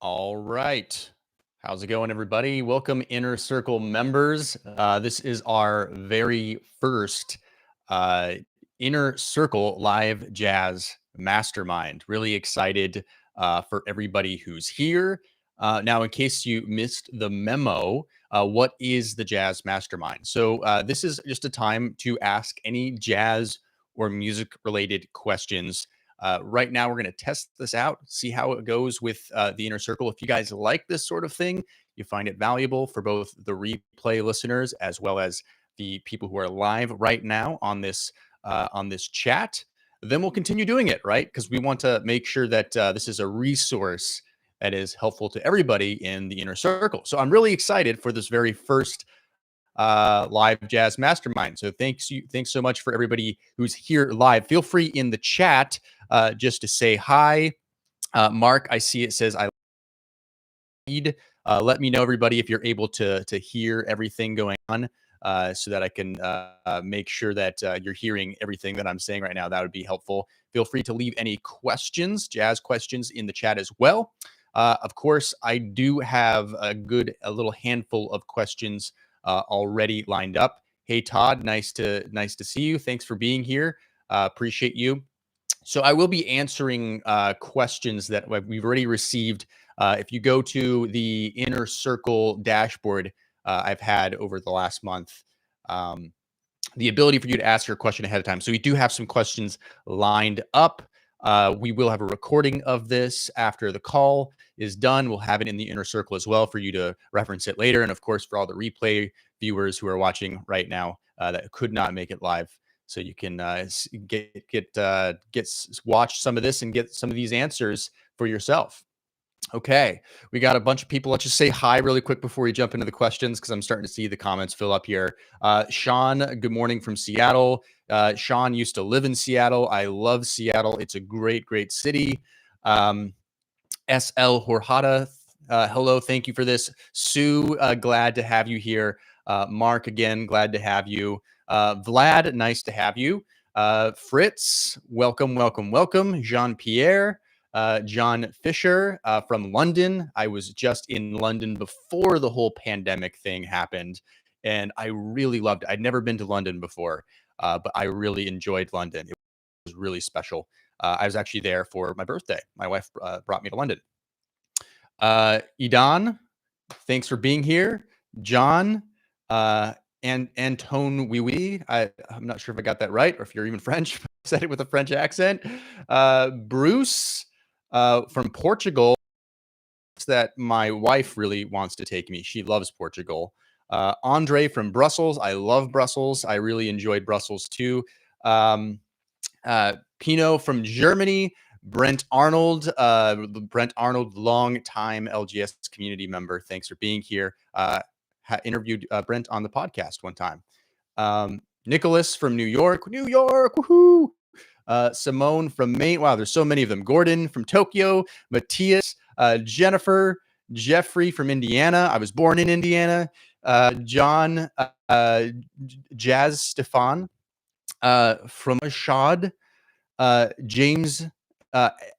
All right. How's it going, everybody? Welcome, Inner Circle members. This is our very first uh, Inner Circle live jazz mastermind. Really excited for everybody who's here. Now, in case you missed the memo, what is the Jazz Mastermind? So, this is just a time to ask any jazz or music related questions. Right now, we're going to test this out, see how it goes with the Inner Circle. If you guys like this sort of thing, you find it valuable for both the replay listeners as well as the people who are live right now on this chat, then we'll continue doing it, right? Because we want to make sure that this is a resource that is helpful to everybody in the Inner Circle. So I'm really excited for this very first live jazz mastermind. So thanks so much for everybody who's here live. Feel free in the chat just to say hi. Mark, I see it says I read. Let me know, everybody, if you're able to hear everything going on, so that I can make sure that you're hearing everything that I'm saying right now. That would be helpful. Feel free to leave any questions, jazz questions, in the chat as well. Of course, I do have a little handful of questions already lined up. Hey, Todd, nice to see you. Thanks for being here. Appreciate you. So I will be answering questions that we've already received. If you go to the Inner Circle dashboard I've had over the last month, the ability for you to ask your question ahead of time. So we do have some questions lined up. We will have a recording of this after the call is done. We'll have it in the Inner Circle as well for you to reference it later. And of course, for all the replay viewers who are watching right now that could not make it live, so you can watch some of this and get some of these answers for yourself. Okay, we got a bunch of people. Let's just say hi really quick before we jump into the questions, because I'm starting to see the comments fill up here. Sean, good morning from Seattle. Sean used to live in Seattle. I love Seattle. It's a great, great city. SL Horhata, hello, thank you for this. Sue, glad to have you here. Mark, again, glad to have you. Vlad, nice to have you. Fritz, welcome, welcome, welcome. Jean-Pierre, John Fisher from London. I was just in London before the whole pandemic thing happened, and I really loved it. I'd never been to London before, but I really enjoyed London. It was really special. I was actually there for my birthday. My wife brought me to London. Idan, thanks for being here. John, and Antone Wiwi. I'm not sure if I got that right, or if you're even French. Said it with a French accent. Bruce from Portugal. That my wife really wants to take me. She loves Portugal. Andre from Brussels. I love Brussels. I really enjoyed Brussels too. Pino from Germany. Brent Arnold, long time LJS community member. Thanks for being here. Interviewed Brent on the podcast one time. Nicholas from New York, woohoo! Simone from Maine. Wow, there's so many of them. Gordon from Tokyo. Matthias, Jennifer, Jeffrey from Indiana. I was born in Indiana. John, Jazz Stefan from Ashad. James,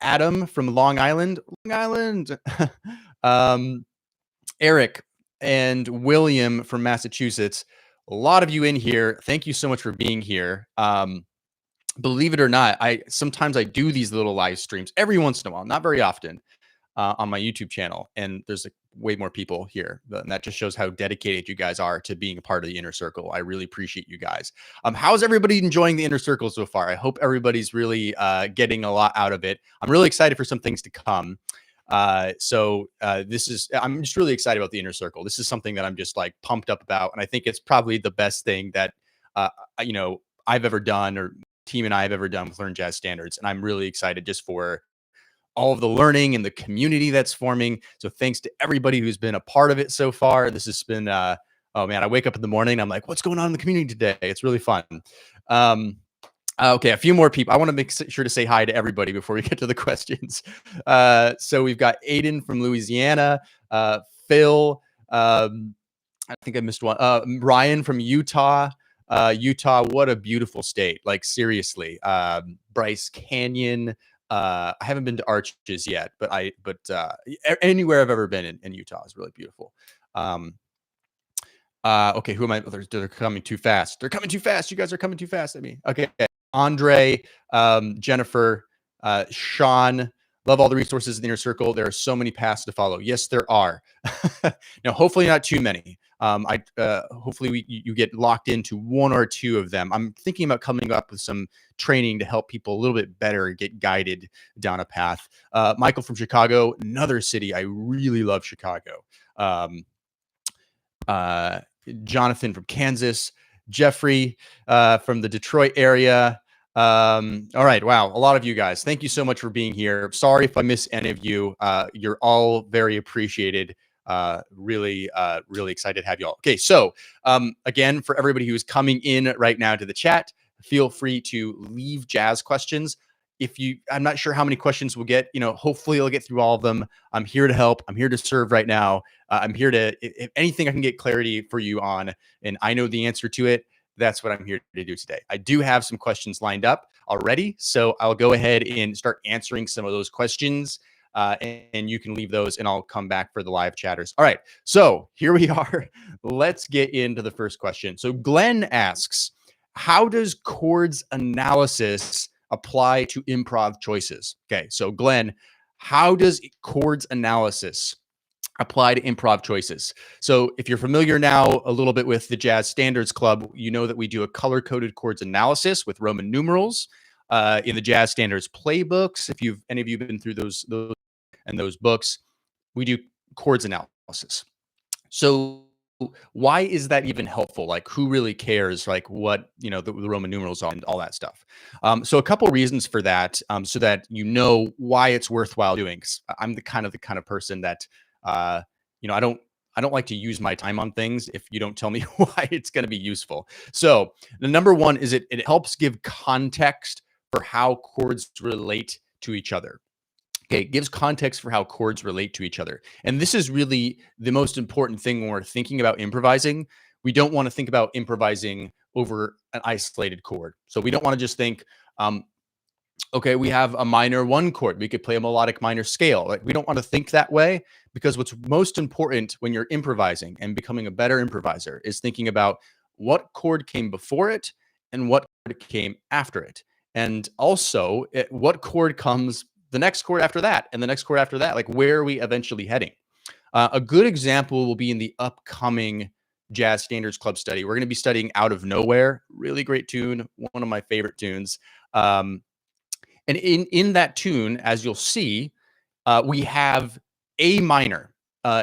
Adam from Long Island. Eric and William from Massachusetts. A lot of you in here. Thank you so much for being here. Believe it or not, sometimes I do these little live streams every once in a while, not very often, on my YouTube channel, and there's way more people here. And that just shows how dedicated you guys are to being a part of the Inner Circle. I really appreciate you guys. How's everybody enjoying the Inner Circle so far? I hope everybody's really getting a lot out of it. I'm really excited for some things to come. I'm just really excited about the Inner Circle. This is something that I'm just like pumped up about. And I think it's probably the best thing that, I've ever done, or team and I have ever done with Learn Jazz Standards. And I'm really excited just for all of the learning and the community that's forming. So thanks to everybody who's been a part of it so far. This has been, oh man, I wake up in the morning, I'm like, what's going on in the community today? It's really fun. Okay, a few more people. I want to make sure to say hi to everybody before we get to the questions. So we've got Aiden from Louisiana, Phil, I think I missed one. Ryan from Utah. Utah, what a beautiful state. Like seriously, Bryce Canyon, I haven't been to Arches yet, but anywhere I've ever been in Utah is really beautiful. Okay, who am I? They're coming too fast. They're coming too fast. You guys are coming too fast at me. Okay, Andre, Jennifer, Sean. Love all the resources in the Inner Circle. There are so many paths to follow. Yes, there are. Now, hopefully not too many. Hopefully you get locked into one or two of them. I'm thinking about coming up with some training to help people a little bit better get guided down a path. Michael from Chicago, another city. I really love Chicago. Jonathan from Kansas, Jeffrey from the Detroit area. All right. Wow. A lot of you guys. Thank you so much for being here. Sorry if I miss any of you. You're all very appreciated. Really excited to have you all. Okay. So again, for everybody who is coming in right now to the chat, feel free to leave Jazz questions. I'm not sure how many questions we'll get, hopefully I'll get through all of them. I'm here to help. I'm here to serve right now. I'm here to, if anything I can get clarity for you on, and I know the answer to it, that's what I'm here to do today. I do have some questions lined up already, so I'll go ahead and start answering some of those questions, and you can leave those and I'll come back for the live chatters. All right, so here we are. Let's get into the first question. So Glenn asks, how does chords analysis apply to improv choices? Okay, so Glenn, how does chords analysis apply to improv choices? So if you're familiar now a little bit with the Jazz Standards Club, you know that we do a color-coded chords analysis with Roman numerals in the Jazz Standards playbooks. If any of you have been through those books, we do chords analysis. So why is that even helpful? Like, who really cares? Like, what the Roman numerals are and all that stuff. So a couple reasons for that, so that you know why it's worthwhile doing. I'm the kind of person that I don't like to use my time on things if you don't tell me why it's going to be useful. So the number one is it helps give context for how chords relate to each other. Okay, it gives context for how chords relate to each other. And this is really the most important thing when we're thinking about improvising. We don't want to think about improvising over an isolated chord. So we don't want to just think, okay, we have a minor one chord. We could play a melodic minor scale. Like, we don't want to think that way, because what's most important when you're improvising and becoming a better improviser is thinking about what chord came before it and what chord came after it. And also what chord comes the next chord after that, and the next chord after that. Like, where are we eventually heading? A good example will be in the upcoming Jazz Standards Club study. We're going to be studying Out of Nowhere. Really great tune, one of my favorite tunes. And in that tune, as you'll see, we have A minor,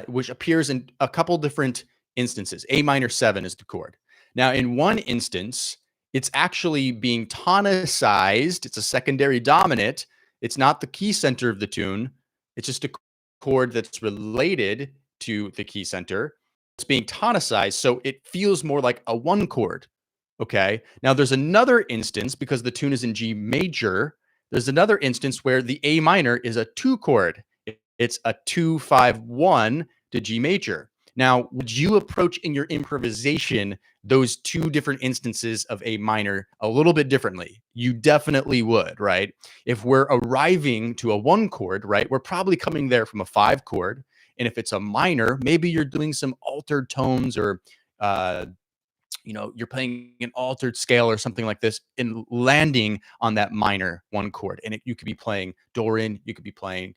which appears in a couple different instances. A minor 7 is the chord. Now, in one instance, it's actually being tonicized. It's a secondary dominant. It's not the key center of the tune. It's just a chord that's related to the key center. It's being tonicized, so it feels more like a one chord. Okay. Now, there's another instance, because the tune is in G major. There's another instance where the A minor is a 2 chord. It's a 2-5-1 to G major. Now, would you approach in your improvisation those two different instances of A minor a little bit differently? You definitely would, right? If we're arriving to a 1 chord, right, we're probably coming there from a 5 chord. And if it's a minor, maybe you're doing some altered tones, or you're playing an altered scale or something like this, and landing on that minor 1 chord. And you could be playing Dorian, you could be playing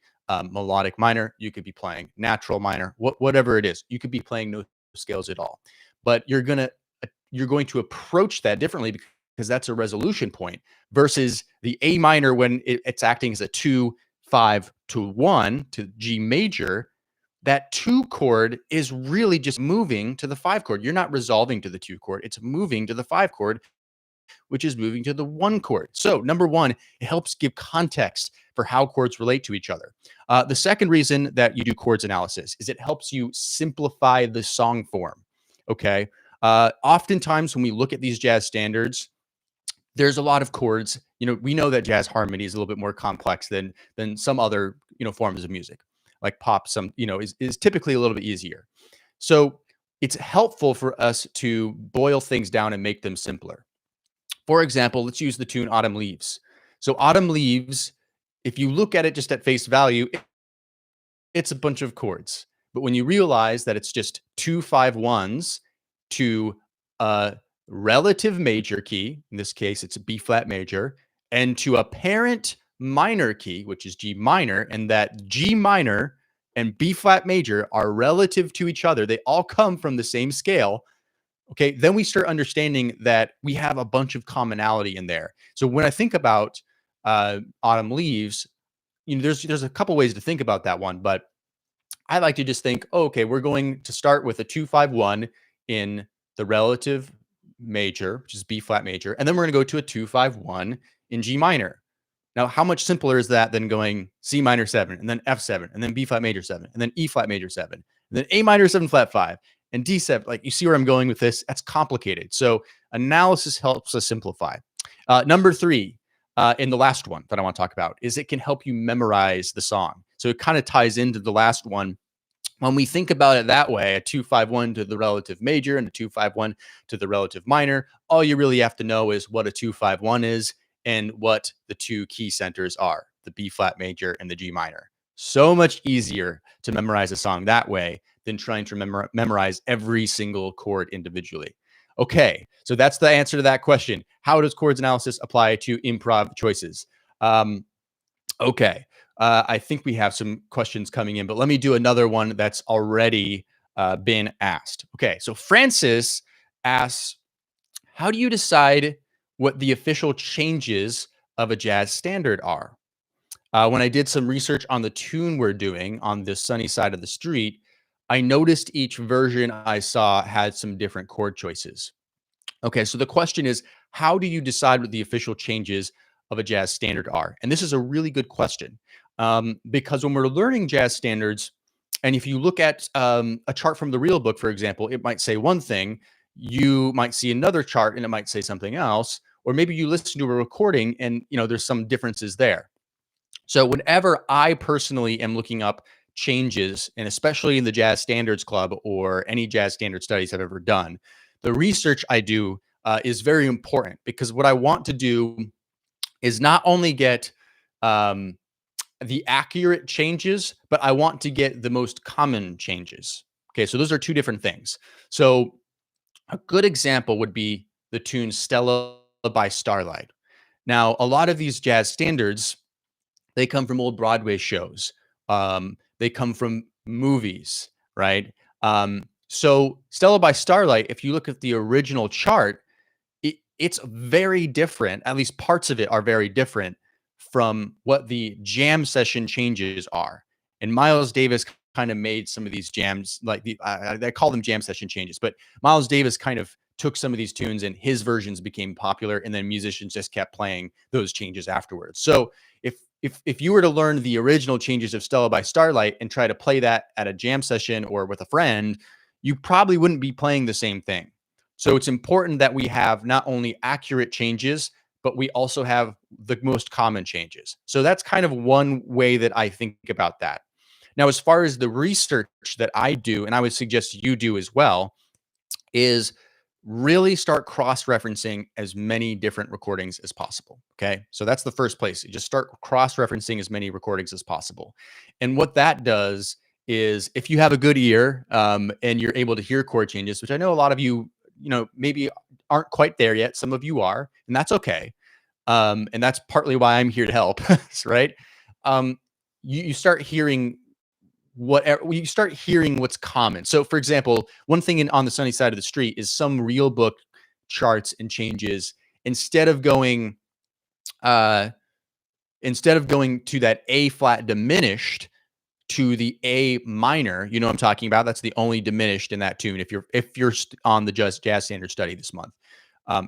melodic minor, you could be playing natural minor, whatever it is. You could be playing no scales at all. But you're going to approach that differently, because that's a resolution point, versus the A minor when it's acting as a 2-5-1 to G major. That 2 chord is really just moving to the 5 chord. You're not resolving to the 2 chord. It's moving to the 5 chord, which is moving to the 1 chord. So number one, it helps give context for how chords relate to each other. The second reason that you do chords analysis is it helps you simplify the song form. Okay. Oftentimes when we look at these jazz standards, there's a lot of chords. We know that jazz harmony is a little bit more complex than some other forms of music. Like pop, is typically a little bit easier. So it's helpful for us to boil things down and make them simpler. For example, let's use the tune Autumn Leaves. So Autumn Leaves if you look at it just at face value, it's a bunch of chords. But when you realize that it's just 2 5 1s to a relative major key, in this case, it's a B flat major, and to a parent minor key, which is G minor, and that G minor and B flat major are relative to each other, they all come from the same scale. Okay, then we start understanding that we have a bunch of commonality in there. So when I think about Autumn Leaves, there's a couple ways to think about that one, but I like to just think, oh, okay, we're going to start with a 2 5 1 in the relative major, which is B flat major, and then we're going to go to a 2 5 1 in G minor. Now, how much simpler is that than going C minor 7 and then F7 and then B flat major 7 and then E flat major 7 and then A minor 7 flat 5 and D7? Like, you see where I'm going with this? That's complicated. So analysis helps us simplify. Number 3, in the last one that I want to talk about, is it can help you memorize the song. So it kind of ties into the last one. When we think about it that way, a 2 5 1 to the relative major and a 2 5 1 to the relative minor, all you really have to know is what a 2 5 1 is and what the two key centers are, the B flat major and the G minor. So much easier to memorize a song that way than trying to memorize every single chord individually. Okay, so that's the answer to that question. How does chords analysis apply to improv choices? Okay. I think we have some questions coming in, but let me do another one that's already been asked. Okay, so Francis asks, how do you decide what the official changes of a jazz standard are? When I did some research on the tune we're doing on the Sunny Side of the Street, I noticed each version I saw had some different chord choices. Okay, so the question is, how do you decide what the official changes of a jazz standard are? And this is a really good question, because when we're learning jazz standards, and if you look at a chart from the real book, for example, it might say one thing, you might see another chart and it might say something else, or maybe you listen to a recording and there's some differences there. So whenever I personally am looking up changes, and especially in the Jazz Standards Club or any jazz standard studies I've ever done, the research I do is very important, because what I want to do is not only get the accurate changes, but I want to get the most common changes. Okay, so those are two different things. So a good example would be the tune Stella by Starlight. Now, a lot of these jazz standards, they come from old Broadway shows. They come from movies, right? So Stella by Starlight, if you look at the original chart, it's very different. At least parts of it are very different from what the jam session changes are. And Miles Davis kind of made some of these jams, like they call them jam session changes, but Miles Davis kind of took some of these tunes and his versions became popular, and then musicians just kept playing those changes afterwards. So if you were to learn the original changes of Stella by Starlight and try to play that at a jam session or with a friend, you probably wouldn't be playing the same thing. So it's important that we have not only accurate changes, but we also have the most common changes. So that's kind of one way that I think about that. Now, as far as the research that I do, and I would suggest you do as well, is really start cross-referencing as many different recordings as possible. Okay, so that's the first place. You just start cross-referencing as many recordings as possible. And what that does is, if you have a good ear and you're able to hear chord changes, which I know a lot of you, maybe aren't quite there yet. Some of you are, and that's okay. And that's partly why I'm here to help, right? You start hearing what's common. So, for example, one thing on the Sunny Side of the Street is some real book charts and changes. Instead of going to that A flat diminished to the A minor, what I'm talking about. That's the only diminished in that tune. If you're on the jazz standard study this month,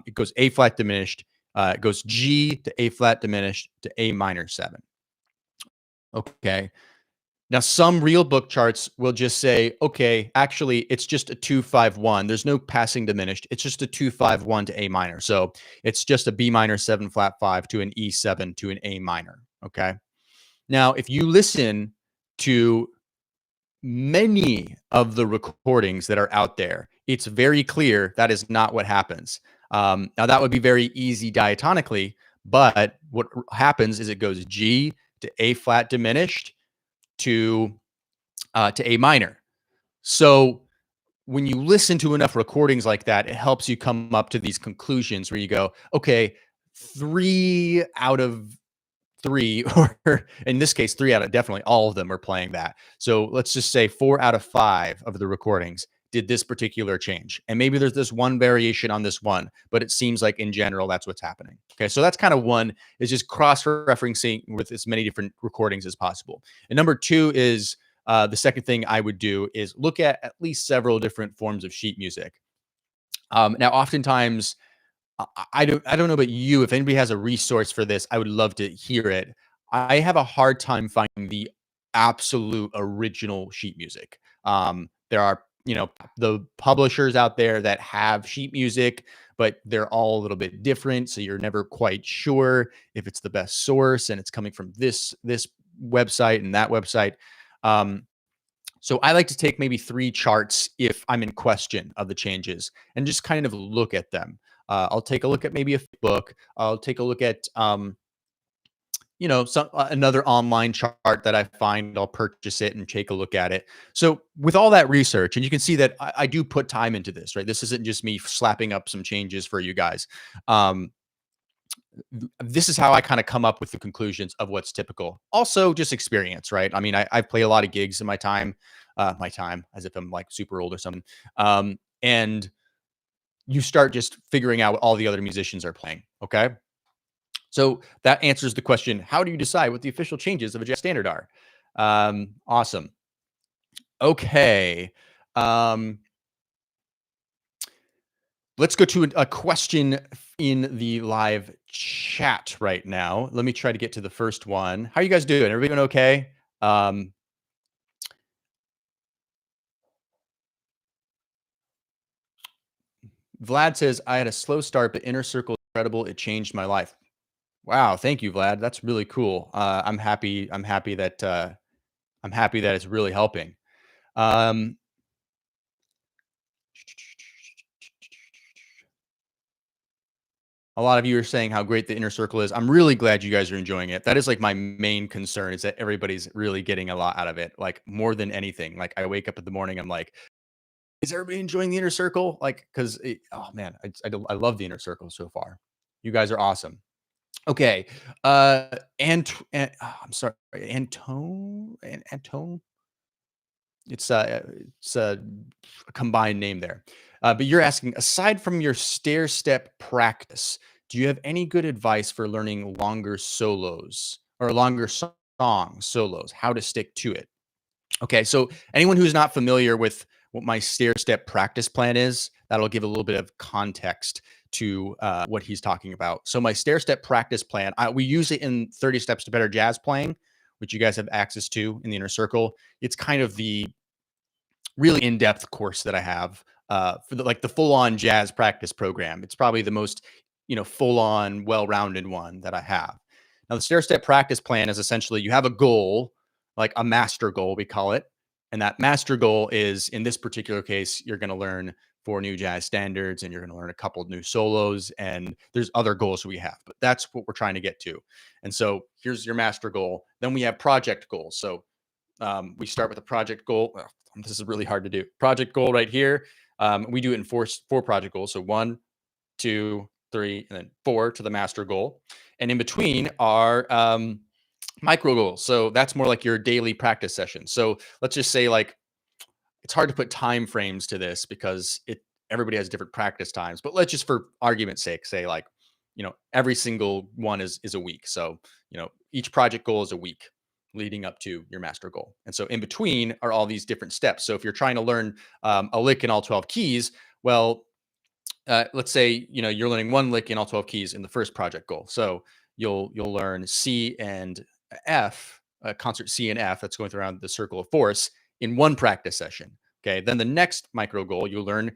it goes A flat diminished. It goes G to A flat diminished to A minor 7. Okay. Now, some real book charts will just say, okay, actually, it's just a 2 5 1. There's no passing diminished. It's just a 2 5 1 to A minor. So it's just a B minor 7 flat 5 to an E7 to an A minor. Okay. Now, if you listen to many of the recordings that are out there, it's very clear that is not what happens. Now, that would be very easy diatonically, but what happens is it goes G to A flat diminished to A minor. So when you listen to enough recordings like that, it helps you come up to these conclusions where you go, okay, 3 out of 3, or in this case, 3 out of definitely all of them are playing that. So let's just say 4 out of 5 of the recordings did this particular change. And maybe there's this one variation on this one, but it seems like in general, that's what's happening. Okay. So that's kind of one, is just cross-referencing with as many different recordings as possible. And number two is the second thing I would do is look at least several different forms of sheet music. Now, oftentimes, I don't know about you. If anybody has a resource for this, I would love to hear it. I have a hard time finding the absolute original sheet music. There are, the publishers out there that have sheet music, but they're all a little bit different. So you're never quite sure if it's the best source and it's coming from this website and that website. Um, so I like to take maybe 3 charts if I'm in question of the changes and just kind of look at them. I'll take a look at maybe a book. I'll take a look at some another online chart that I find. I'll purchase it and take a look at it. So with all that research, and you can see that I do put time into this, right? This isn't just me slapping up some changes for you guys. Um, this is how I kind of come up with the conclusions of what's typical. Also, just experience, right? I mean, I've played a lot of gigs in my time, as if I'm like super old or something. And you start just figuring out what all the other musicians are playing. Okay. So that answers the question: how do you decide what the official changes of a jazz standard are? Awesome. Okay. Um, let's go to a question in the live chat right now. Let me try to get to the first one. How are you guys doing? Everybody doing okay? Um, Vlad says, I had a slow start, but Inner Circle is incredible. It changed my life. Wow, thank you, Vlad. That's really cool. I'm happy. I'm happy that it's really helping. Um, a lot of you are saying how great the Inner Circle is. I'm really glad you guys are enjoying it. That is like my main concern, is that everybody's really getting a lot out of it, like more than anything. Like I wake up in the morning, I'm like, is everybody enjoying the Inner Circle? Like, because oh man, I love the Inner Circle so far. You guys are awesome. Okay. I'm sorry, Antone. It's a combined name there. But you're asking, aside from your stair step practice, do you have any good advice for learning longer solos or longer song solos? How to stick to it? Okay, so anyone who's not familiar with what my stair step practice plan is, that'll give a little bit of context to what he's talking about. So my stair step practice plan, we use it in 30 Steps to Better Jazz Playing, which you guys have access to in the Inner Circle. It's kind of the really in-depth course that I have for the full-on jazz practice program. It's probably the most, full-on, well-rounded one that I have. Now, the stair-step practice plan is essentially you have a goal, like a master goal, we call it. And that master goal is, in this particular case, you're going to learn 4 new jazz standards and you're going to learn a couple new solos. And there's other goals we have, but that's what we're trying to get to. And so here's your master goal. Then we have project goals. So we start with a project goal. Well, this is really hard to do. Project goal right here. We do it in four project goals. So 1, 2, 3, and then 4 to the master goal. And in between are micro goals. So that's more like your daily practice session. So let's just say, like, it's hard to put time frames to this because everybody has different practice times. But let's just, for argument's sake, say like, every single one is a week. So each project goal is a week leading up to your master goal. And so in between are all these different steps. So if you're trying to learn a lick in all 12 keys, well, let's say you're learning one lick in all 12 keys in the first project goal. So you'll learn C and F, concert C and F, that's going around the circle of fourths, in one practice session. Okay, then the next micro goal, you'll learn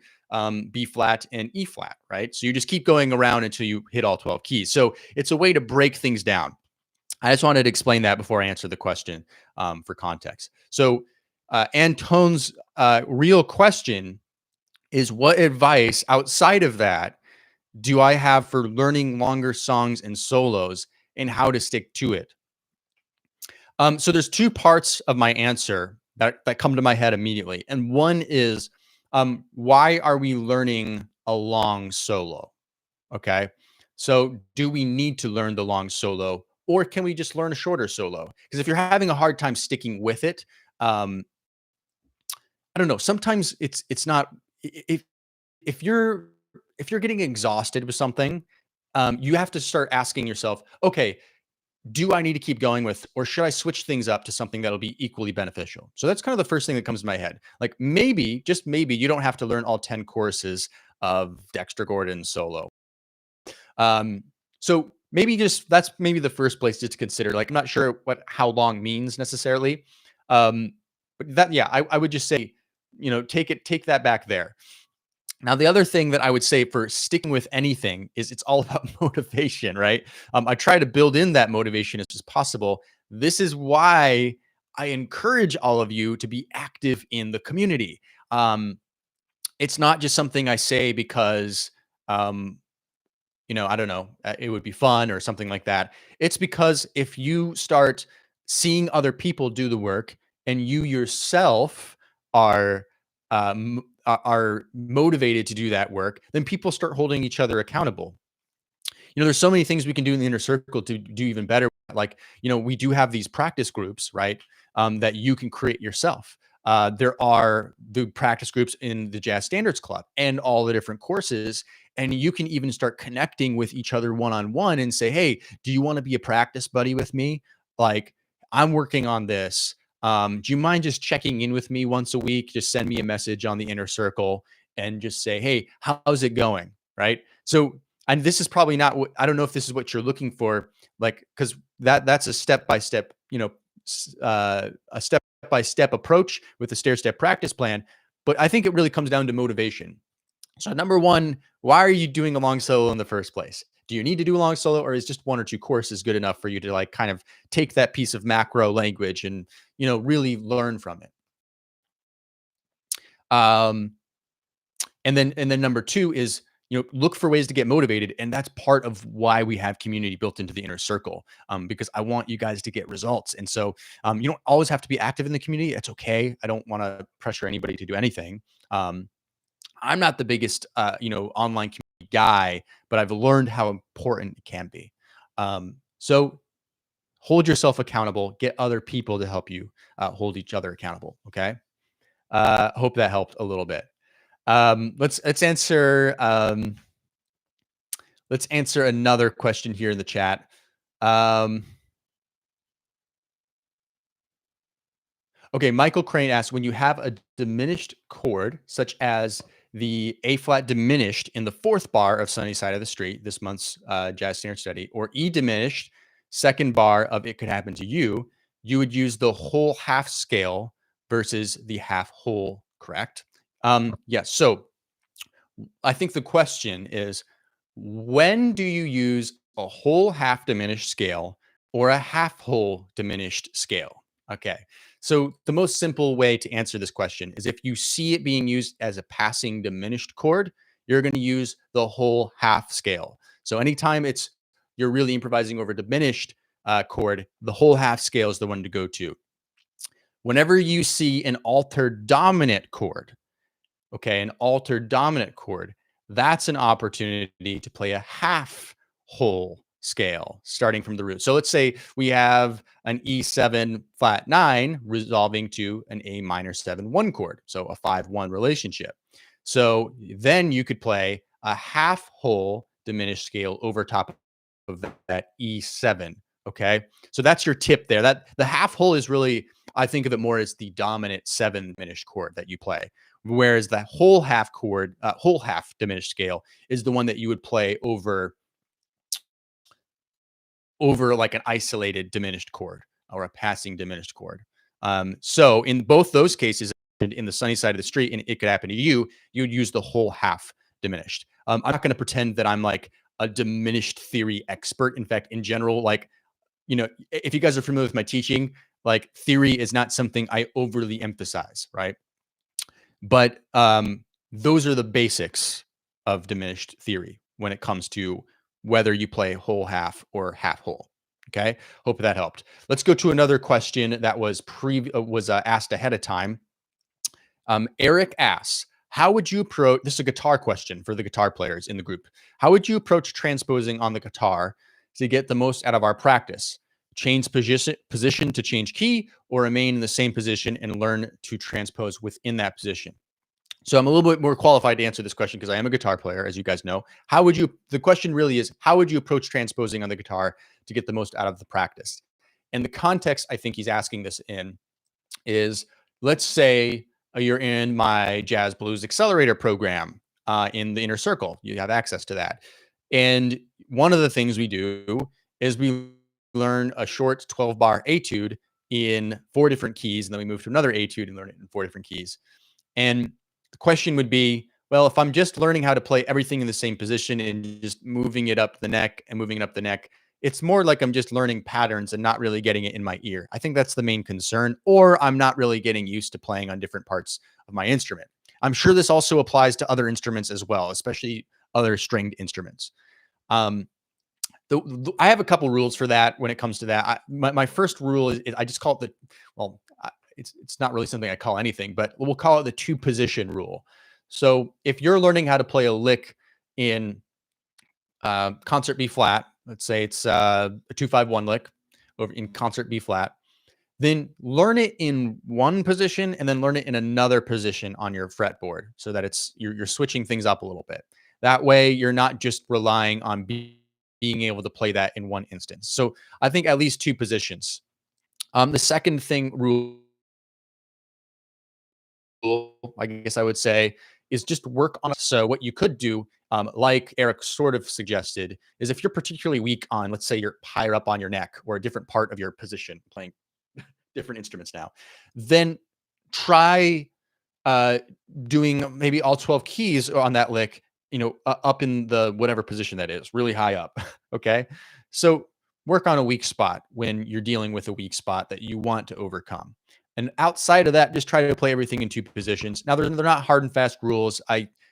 B flat and E flat, right? So you just keep going around until you hit all 12 keys. So it's a way to break things down. I just wanted to explain that before I answer the question for context. So Antone's real question is, what advice outside of that do I have for learning longer songs and solos and how to stick to it? So there's two parts of my answer that come to my head immediately, and one is, why are we learning a long solo? Okay, so do we need to learn the long solo, or can we just learn a shorter solo? Because if you're having a hard time sticking with it, um, I don't know. Sometimes it's not if if you're if you're getting exhausted with something, you have to start asking yourself, okay, do I need to keep going with, or should I switch things up to something that'll be equally beneficial? So that's kind of the first thing that comes to my head. Like maybe, just maybe, you don't have to learn all 10 courses of Dexter Gordon solo. Um, so maybe just that's maybe the first place just to consider. Like I'm not sure what how long means necessarily. But that yeah, I would just say, take that back there. Now, the other thing that I would say for sticking with anything is it's all about motivation, right? I try to build in that motivation as much as possible. This is why I encourage all of you to be active in the community. It's not just something I say because, um, I don't know, it would be fun or something like that. It's because if you start seeing other people do the work and you yourself are are motivated to do that work, then people start holding each other accountable. There's so many things we can do in the inner circle to do even better. Like, we do have these practice groups, right? That you can create yourself. There are the practice groups in the Jazz Standards Club and all the different courses. And you can even start connecting with each other one on one and say, hey, do you want to be a practice buddy with me? Like, I'm working on this. Do you mind just checking in with me once a week? Just send me a message on the inner circle and just say, hey, how's it going? Right. So and this is probably not what I don't know if this is what you're looking for, like, because that's a step by step, a step by step approach with a stair step practice plan. But I think it really comes down to motivation. So number one, why are you doing a long solo in the first place? Do you need to do a long solo, or is just one or two courses good enough for you to like kind of take that piece of macro language and really learn from it? Um, and then number two is, look for ways to get motivated, and that's part of why we have community built into the inner circle, because I want you guys to get results. And so you don't always have to be active in the community. It's okay. I don't want to pressure anybody to do anything. um, I'm not the biggest online community guy, but I've learned how important it can be. So hold yourself accountable, get other people to help you hold each other accountable. Okay. Hope that helped a little bit. Let's answer another question here in the chat. Um, okay, Michael Crane asks, when you have a diminished chord, such as the A flat diminished in the fourth bar of Sunny Side of the Street, this month's Jazz Standard Study, or E diminished, second bar of It Could Happen to You, you would use the whole half scale versus the half whole, correct? Yes. So I think the question is, when do you use a whole half diminished scale or a half whole diminished scale? Okay. So the most simple way to answer this question is if you see it being used as a passing diminished chord, you're going to use the whole half scale. So anytime you're really improvising over diminished chord, the whole half scale is the one to go to. Whenever you see an altered dominant chord, okay, an altered dominant chord, that's an opportunity to play a half whole scale starting from the root. So let's say we have an E7 flat 9 resolving to an A minor 7 1 chord, so a 5-1 relationship. So then you could play a half whole diminished scale over top of that E7. Okay. So that's your tip there. That the half whole is really, I think of it more as the dominant 7 diminished chord that you play. Whereas the whole half chord, whole half diminished scale is the one that you would play over like an isolated diminished chord or a passing diminished chord. So in both those cases, in the Sunny Side of the Street, and It Could Happen to You, you'd use the whole half diminished. I'm not going to pretend that I'm like a diminished theory expert. In fact, in general, like, if you guys are familiar with my teaching, like theory is not something I overly emphasize, right? But those are the basics of diminished theory when it comes to whether you play whole half or half whole. Okay, hope that helped. Let's go to another question that was asked ahead of time. Eric asks, how would you approach, this is a guitar question for the guitar players in the group. How would you approach transposing on the guitar to get the most out of our practice? Change position to change key, or remain in the same position and learn to transpose within that position? So I'm a little bit more qualified to answer this question because I am a guitar player, as you guys know. The question really is, how would you approach transposing on the guitar to get the most out of the practice? And the context I think he's asking this in is, let's say you're in my Jazz Blues Accelerator program in the Inner Circle. You have access to that. And one of the things we do is we learn a short 12-bar etude in 4 different keys, and then we move to another etude and learn it in 4 different keys. And the question would be, well, if I'm just learning how to play everything in the same position and just moving it up the neck and moving it up the neck, it's more like I'm just learning patterns and not really getting it in my ear. I think that's the main concern, or I'm not really getting used to playing on different parts of my instrument. I'm sure this also applies to other instruments as well, especially other stringed instruments. Um, I have a couple rules for that when it comes to that. My first rule is I just call it it's not really something I call anything, but we'll call it the 2-position rule. So if you're learning how to play a lick in concert B flat, let's say it's a 2-5-1 lick over in concert B flat, then learn it in one position and then learn it in another position on your fretboard, so that you're switching things up a little bit. That way you're not just relying on being able to play that in one instance. So I think at least 2 positions. The second rule, I guess I would say, is just work on. So what you could do, like Eric sort of suggested, is if you're particularly weak on, let's say you're higher up on your neck or a different part of your position, playing different instruments now, then try doing maybe all 12 keys on that lick, up in the whatever position that is, really high up. Okay. So work on a weak spot when you're dealing with a weak spot that you want to overcome. And outside of that, just try to play everything in 2 positions. Now, they're not hard and fast rules.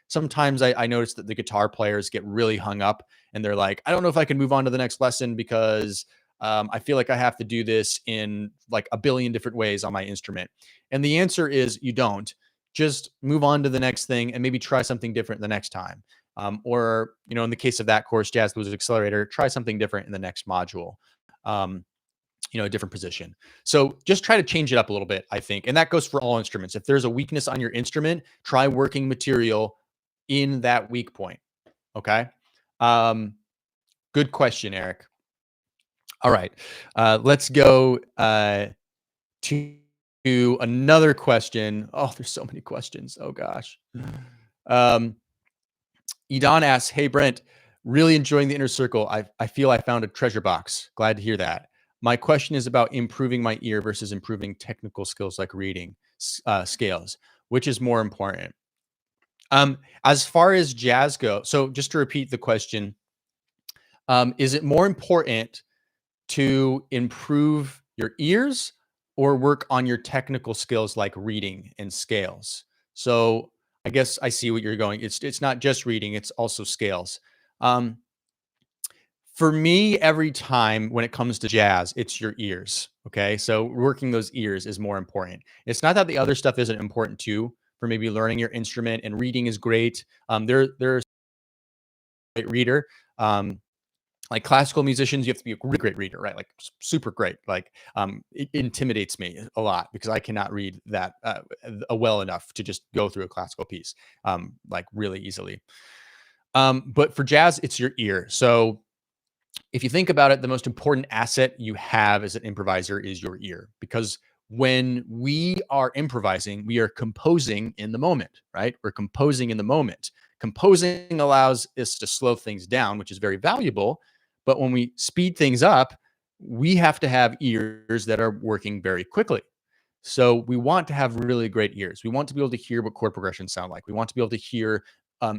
Sometimes I notice that the guitar players get really hung up and they're like, I don't know if I can move on to the next lesson because I feel like I have to do this in like a billion different ways on my instrument. And the answer is you don't. Just move on to the next thing and maybe try something different the next time. Or, in the case of that course, Jazz Blues Accelerator, try something different in the next module. A different position. So just try to change it up a little bit, I think. And that goes for all instruments. If there's a weakness on your instrument, try working material in that weak point. Okay. Good question, Eric. All right. Let's go to another question. Oh, there's so many questions. Oh gosh. Edan asks, hey Brent, really enjoying the Inner Circle. I feel I found a treasure box. Glad to hear that. My question is about improving my ear versus improving technical skills like reading scales. Which is more important? As far as jazz go, so just to repeat the question, is it more important to improve your ears or work on your technical skills like reading and scales? So I guess I see what you're going. It's not just reading, it's also scales. For me, every time when it comes to jazz, it's your ears. Okay. So working those ears is more important. It's not that the other stuff isn't important too, for maybe learning your instrument, and reading is great. There's a great reader. Like classical musicians, you have to be a really great reader, right? Like super great. Like it intimidates me a lot because I cannot read that well enough to just go through a classical piece like really easily. But for jazz, it's your ear. So if you think about it, the most important asset you have as an improviser is your ear, because when we are improvising, we are composing in the moment, right? We're composing in the moment. Composing allows us to slow things down, which is very valuable. But when we speed things up, we have to have ears that are working very quickly. So we want to have really great ears. We want to be able to hear what chord progressions sound like. We want to be able to hear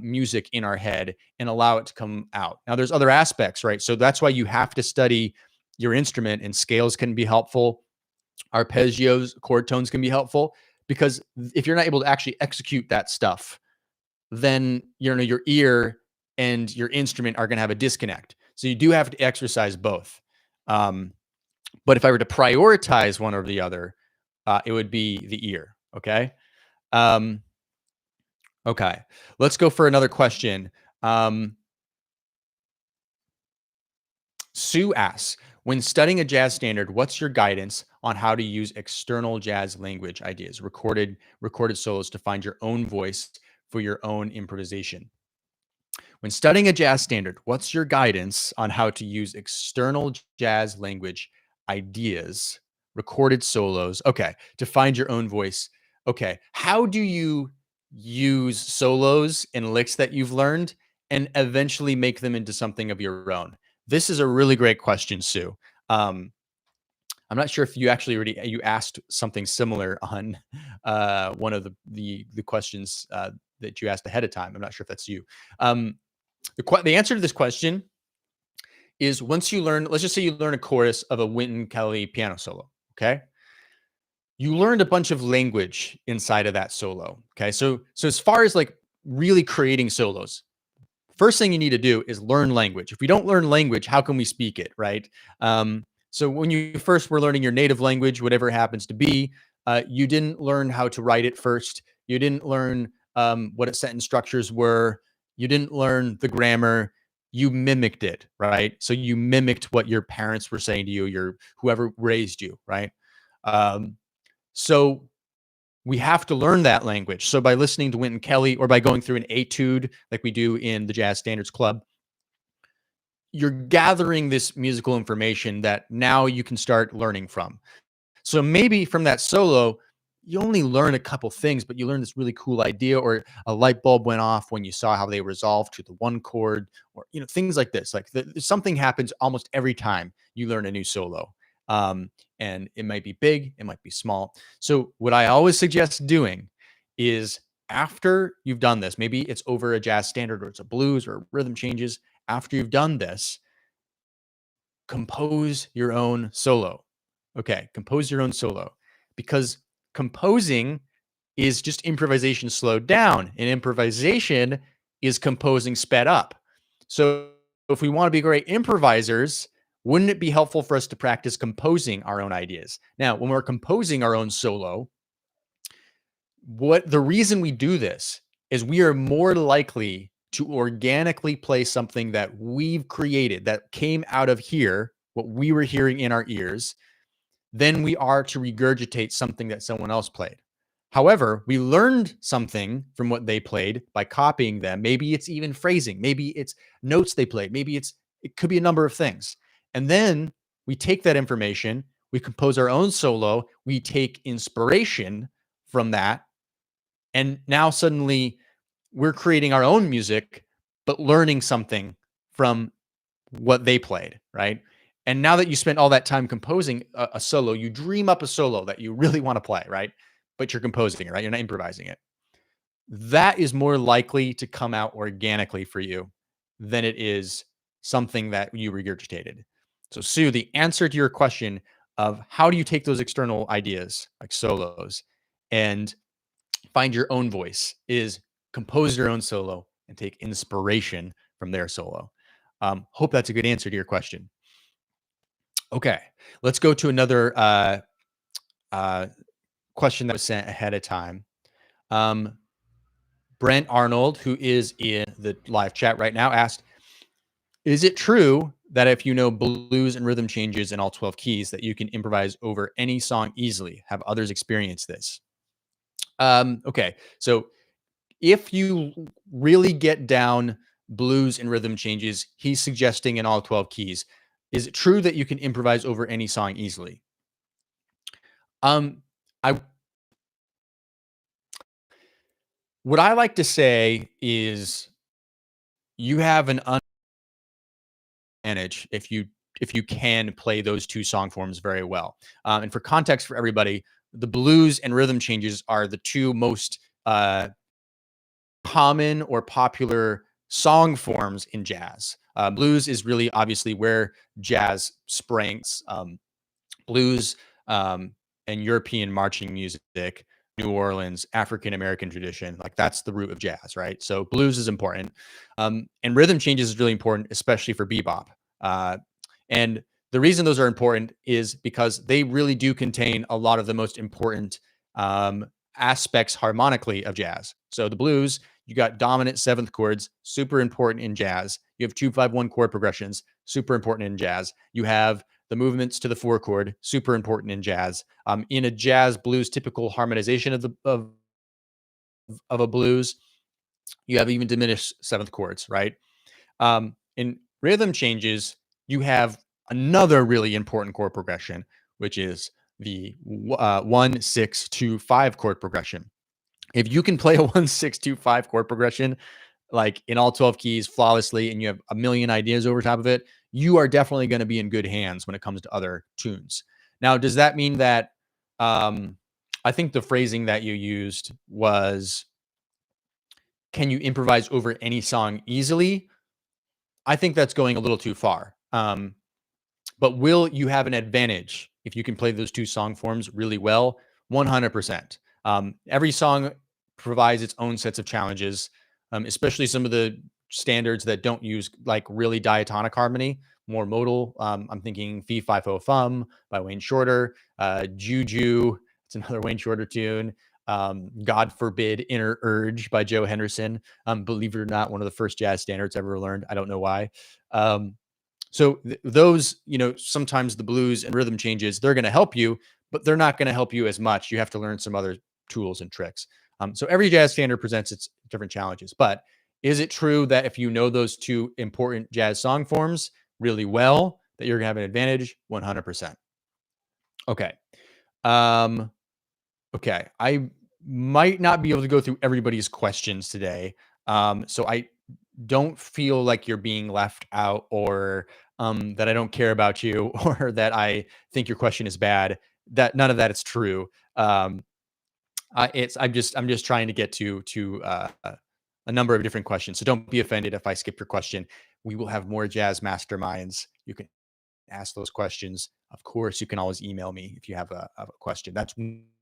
music in our head and allow it to come out. Now, there's other aspects, right? So that's why you have to study your instrument, and scales can be helpful. Arpeggios, chord tones can be helpful, because if you're not able to actually execute that stuff, then your ear and your instrument are going to have a disconnect. So you do have to exercise both. Um, but if I were to prioritize one or the other, it would be the ear. Okay. Um, okay. Let's go for another question. Sue asks, when studying a jazz standard, what's your guidance on how to use external jazz language ideas, recorded solos to find your own voice for your own improvisation? When studying a jazz standard, what's your guidance on how to use external jazz language ideas, recorded solos, okay, to find your own voice? Okay, how do you use solos and licks that you've learned and eventually make them into something of your own? This is a really great question, Sue. Um, I'm not sure if you actually already you asked something similar on one of the questions that you asked ahead of time. I'm not sure if that's you. Um, the answer to this question is once you learn, let's just say you learn a chorus of a Wynton Kelly piano solo. Okay. You learned a bunch of language inside of that solo. Okay. So as far as like really creating solos, first thing you need to do is learn language. If we don't learn language, how can we speak it, right? So when you first were learning your native language, whatever it happens to be, you didn't learn how to write it first. You didn't learn what its sentence structures were. You didn't learn the grammar. You mimicked it, right? So you mimicked what your parents were saying to you, your whoever raised you, right? Um, so we have to learn that language. So by listening to Wynton Kelly or by going through an etude like we do in the Jazz Standards Club, you're gathering this musical information that now you can start learning from. So maybe from that solo, you only learn a couple things, but you learn this really cool idea, or a light bulb went off when you saw how they resolved to the one chord, or things like this. Like something happens almost every time you learn a new solo, and it might be big, it might be small. So what I always suggest doing is after you've done this, maybe it's over a jazz standard or it's a blues or rhythm changes. After you've done this, compose your own solo. Okay, compose your own solo because composing is just improvisation slowed down, and improvisation is composing sped up. So if we want to be great improvisers, wouldn't it be helpful for us to practice composing our own ideas? Now, when we're composing our own solo, what the reason we do this is we are more likely to organically play something that we've created that came out of here, what we were hearing in our ears, than we are to regurgitate something that someone else played. However, we learned something from what they played by copying them. Maybe it's even phrasing, maybe it's notes they played, maybe it could be a number of things. And then we take that information, we compose our own solo, we take inspiration from that, and now suddenly we're creating our own music, but learning something from what they played, right? And now that you spent all that time composing a solo, you dream up a solo that you really want to play, right? But you're composing it, right? You're not improvising it. That is more likely to come out organically for you than it is something that you regurgitated. So, Sue, the answer to your question of how do you take those external ideas like solos and find your own voice is compose your own solo and take inspiration from their solo. Hope that's a good answer to your question. Okay, let's go to another uh, question that was sent ahead of time. Um, Brent Arnold, who is in the live chat right now, asked, is it true that if you know blues and rhythm changes in all 12 keys, that you can improvise over any song easily? Have others experienced this? Okay, so if you really get down blues and rhythm changes, he's suggesting in all 12 keys. Is it true that you can improvise over any song easily? Um, I What I like to say is you have an advantage if you can play those two song forms very well. And for context for everybody, the blues and rhythm changes are the two most common or popular song forms in jazz. Blues is really obviously where jazz springs. Blues and European marching music, New Orleans, African American tradition, like that's the root of jazz, right? So blues is important, and rhythm changes is really important, especially for bebop. And The reason those are important is because they really do contain a lot of the most important aspects harmonically of jazz. So the blues, you got dominant seventh chords, super important in jazz. You have 2-5-1 chord progressions, super important in jazz. You have the movements to the four chord, super important in jazz. In a jazz blues typical harmonization of a blues, you have even diminished seventh chords, right? In rhythm changes, you have another really important chord progression, which is the 1-6-2-5 chord progression. If you can play a 1-6-2-5 chord progression, like in all 12 keys flawlessly, and you have a million ideas over top of it, you are definitely going to be in good hands when it comes to other tunes. Now, does that mean that I think the phrasing that you used was, can you improvise over any song easily? I think that's going a little too far. But will you have an advantage if you can play those two song forms really well? 100%. Every song provides its own sets of challenges, especially some of the standards that don't use like really diatonic harmony, more modal. I'm thinking Fee Fi Fo Fum by Wayne Shorter, Juju. It's another Wayne Shorter tune. God Forbid Inner Urge by Joe Henderson. Believe it or not, one of the first jazz standards ever learned. I don't know why. So those, sometimes the blues and rhythm changes, they're going to help you, but they're not going to help you as much. You have to learn some other tools and tricks. So every jazz standard presents its different challenges. But is it true that if you know those two important jazz song forms really well, that you're going to have an advantage? 100%. Okay. Um, okay. I might not be able to go through everybody's questions today. So I don't feel like you're being left out, or that I don't care about you, or that I think your question is bad. That none of that is true. I'm just trying to get to a number of different questions. So don't be offended if I skip your question. We will have more jazz masterminds. You can ask those questions. Of course, you can always email me if you have a question.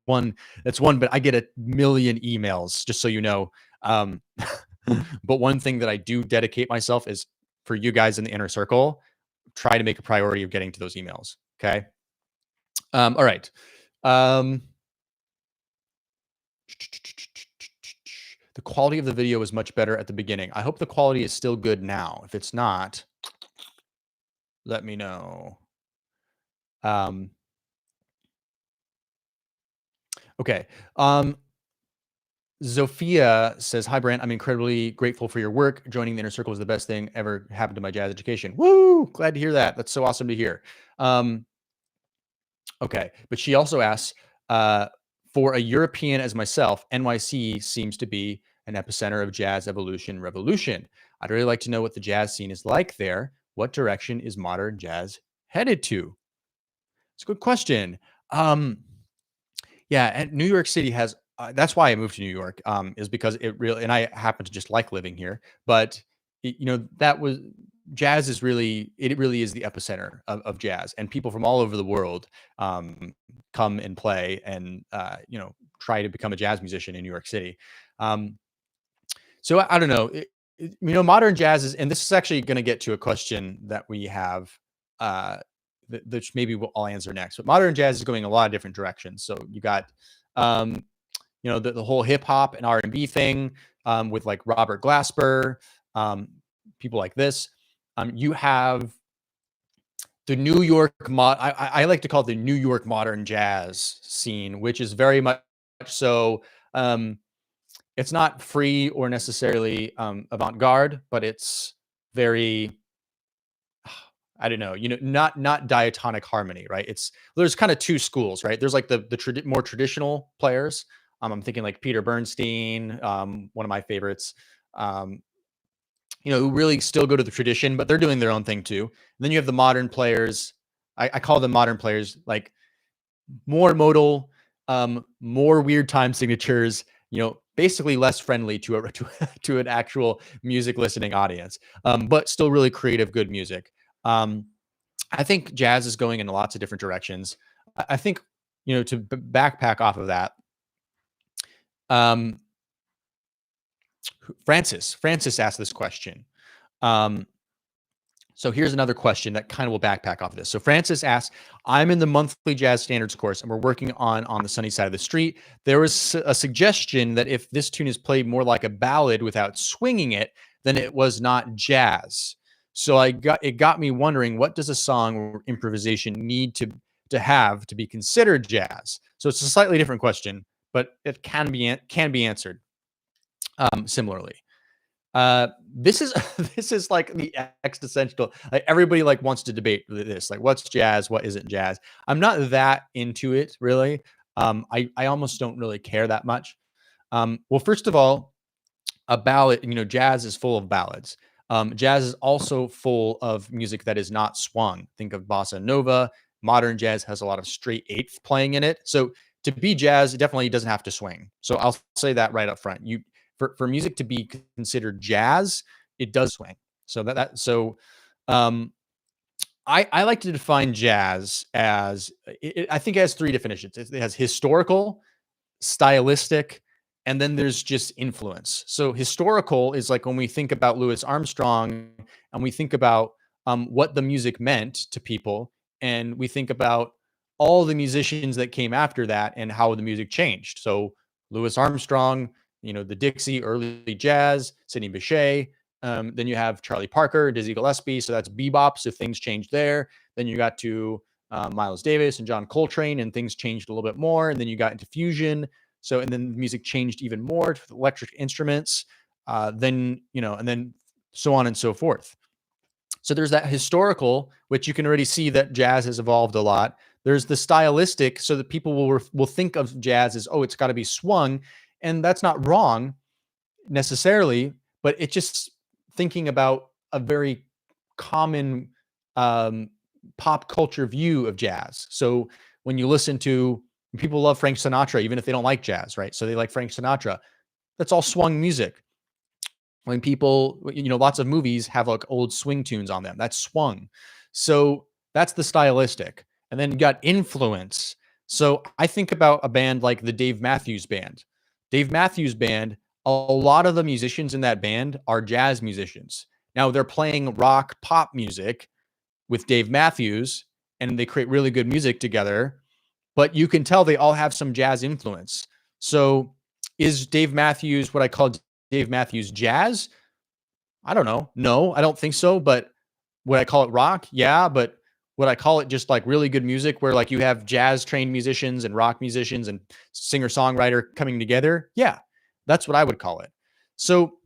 One. That's one, but I get a million emails, just so you know. Um, but one thing that I do dedicate myself is for you guys in the inner circle, try to make a priority of getting to those emails. Okay. All right. The quality of the video was much better at the beginning. I hope the quality is still good now. If it's not, let me know. Okay. Zofia says, "Hi, Brent. I'm incredibly grateful for your work. Joining the Inner Circle is the best thing ever happened to my jazz education." Woo! Glad to hear that. That's so awesome to hear. Okay. But she also asks, for a European as myself, NYC seems to be an epicenter of jazz evolution revolution. I'd really like to know what the jazz scene is like there. What direction is modern jazz headed to? It's a good question. Yeah, and New York City has that's why I moved to New York, is because it really, and I happen to just like living here, but that was, jazz is really, it really is the epicenter of jazz, and people from all over the world come and play and try to become a jazz musician in New York City. Um, so I don't know. Modern jazz is, and this is actually going to get to a question that we have, uh, that maybe I'll answer next. But modern jazz is going a lot of different directions. So you got, um, the whole hip hop and R&B thing, with like Robert Glasper, people like this. You have the New York I like to call it the New York modern jazz scene, which is very much so. It's not free or necessarily avant-garde, but it's very, I don't know, not diatonic harmony, right? There's kind of two schools, right? There's like the more traditional players. I'm thinking like Peter Bernstein, one of my favorites. Um, who really still go to the tradition, but they're doing their own thing too. And then you have the modern players. I call them modern players, like more modal, more weird time signatures, basically less friendly to to an actual music listening audience, but still really creative, good music. I think jazz is going in lots of different directions. I think, to backpack off of that, um, Francis asked this question. So here's another question that kind of will backpack off of this. So Francis asks, I'm in the monthly jazz standards course and we're working on the sunny side of the street. There was a suggestion that if this tune is played more like a ballad without swinging it, then it was not jazz. So it got me wondering, what does a song or improvisation need to have to be considered jazz? So it's a slightly different question, but it can be answered similarly. This is this is like the existential. Like everybody like wants to debate this. Like, what's jazz? What isn't jazz? I'm not that into it really. I almost don't really care that much. Well, first of all, a ballad. Jazz is full of ballads. Jazz is also full of music that is not swung. Think of bossa nova. Modern jazz has a lot of straight eighth playing in it. So to be jazz, it definitely doesn't have to swing. So I'll say that right up front. For music to be considered jazz, it does swing. So um, I like to define jazz as I think it has three definitions. It has historical, stylistic, and then there's just influence. So historical is like when we think about Louis Armstrong and we think about what the music meant to people, and we think about all the musicians that came after that and how the music changed. So Louis Armstrong, the Dixie, early jazz, Sidney Bechet. Then you have Charlie Parker, Dizzy Gillespie. So that's bebop. So things changed there. Then you got to Miles Davis and John Coltrane, and things changed a little bit more. And then you got into fusion. So, and then the music changed even more to electric instruments. And then so on and so forth. So there's that historical, which you can already see that jazz has evolved a lot. There's the stylistic, so that people will think of jazz as, oh, it's got to be swung, and that's not wrong necessarily, but it's just thinking about a very common pop culture view of jazz. So when you listen to people love Frank Sinatra, even if they don't like jazz, right? So they like Frank Sinatra. That's all swung music. When people, lots of movies have like old swing tunes on them. That's swung. So that's the stylistic. And then you got influence. So I think about a band like the Dave Matthews Band. Dave Matthews Band, a lot of the musicians in that band are jazz musicians. Now they're playing rock pop music with Dave Matthews, and they create really good music together, but you can tell they all have some jazz influence. So is Dave Matthews what I call Dave Matthews jazz? I don't know. No, I don't think so. But would I call it rock? Yeah. But would I call it just like really good music where like you have jazz trained musicians and rock musicians and singer songwriter coming together? Yeah, that's what I would call it. So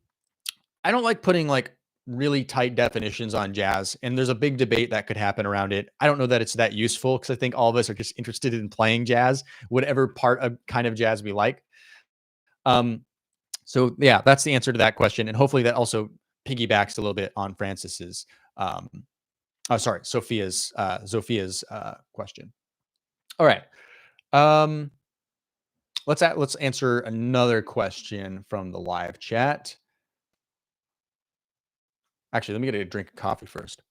I don't like putting like really tight definitions on jazz. And there's a big debate that could happen around it. I don't know that it's that useful because I think all of us are just interested in playing jazz, whatever part of kind of jazz we like. So yeah, that's the answer to that question. And hopefully that also piggybacks a little bit on Francis's, Sophia's question. All right. Let's answer another question from the live chat. Actually, let me get a drink of coffee first.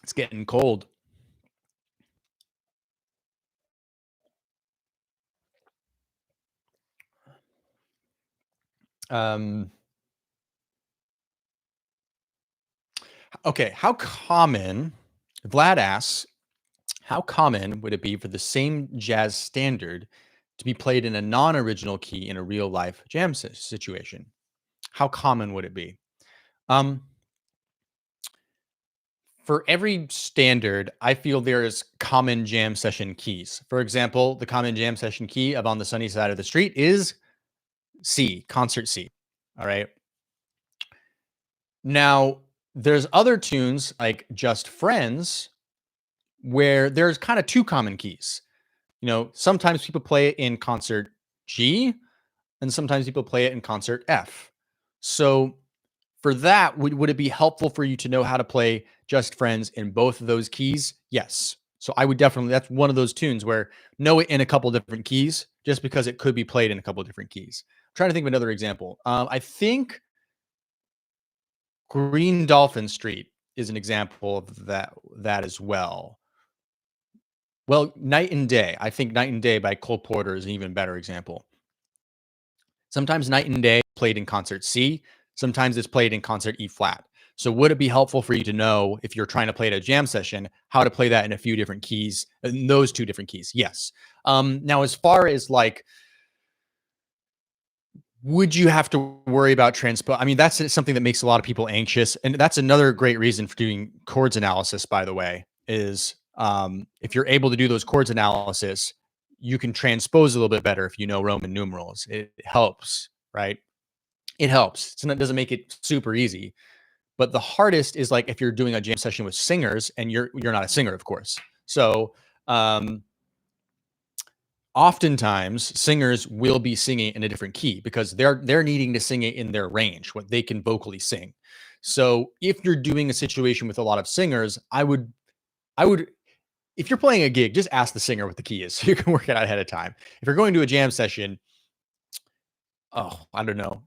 It's getting cold. Okay, Vlad asks, how common would it be for the same jazz standard to be played in a non-original key in a real life jam situation? How common would it be? For every standard, I feel there is common jam session keys. For example, the common jam session key of On the Sunny Side of the Street is C, concert C. All right. Now, there's other tunes like Just Friends where there's kind of two common keys. Sometimes people play it in concert G and sometimes people play it in concert F. So for that, would it be helpful for you to know how to play Just Friends in both of those keys? Yes. So I would definitely, that's one of those tunes where know it in a couple different keys, just because it could be played in a couple different keys. I'm trying to think of another example. I think Green Dolphin Street is an example of that as well. Well, Night and Day. I think Night and Day by Cole Porter is an even better example. Sometimes Night and Day played in concert C. Sometimes it's played in concert E flat. So would it be helpful for you to know, if you're trying to play at a jam session, how to play that in a few different keys, in those two different keys? Yes. Now, as far as like, would you have to worry about transpo? I mean, that's something that makes a lot of people anxious. And that's another great reason for doing chords analysis, by the way, is if you're able to do those chords analysis, you can transpose a little bit better if you know Roman numerals. It helps, right? It helps. It doesn't make it super easy. But the hardest is like if you're doing a jam session with singers and you're not a singer, of course. So oftentimes singers will be singing in a different key because they're needing to sing it in their range, what they can vocally sing. So if you're doing a situation with a lot of singers, I would if you're playing a gig, just ask the singer what the key is so you can work it out ahead of time. If you're going to a jam session, I don't know.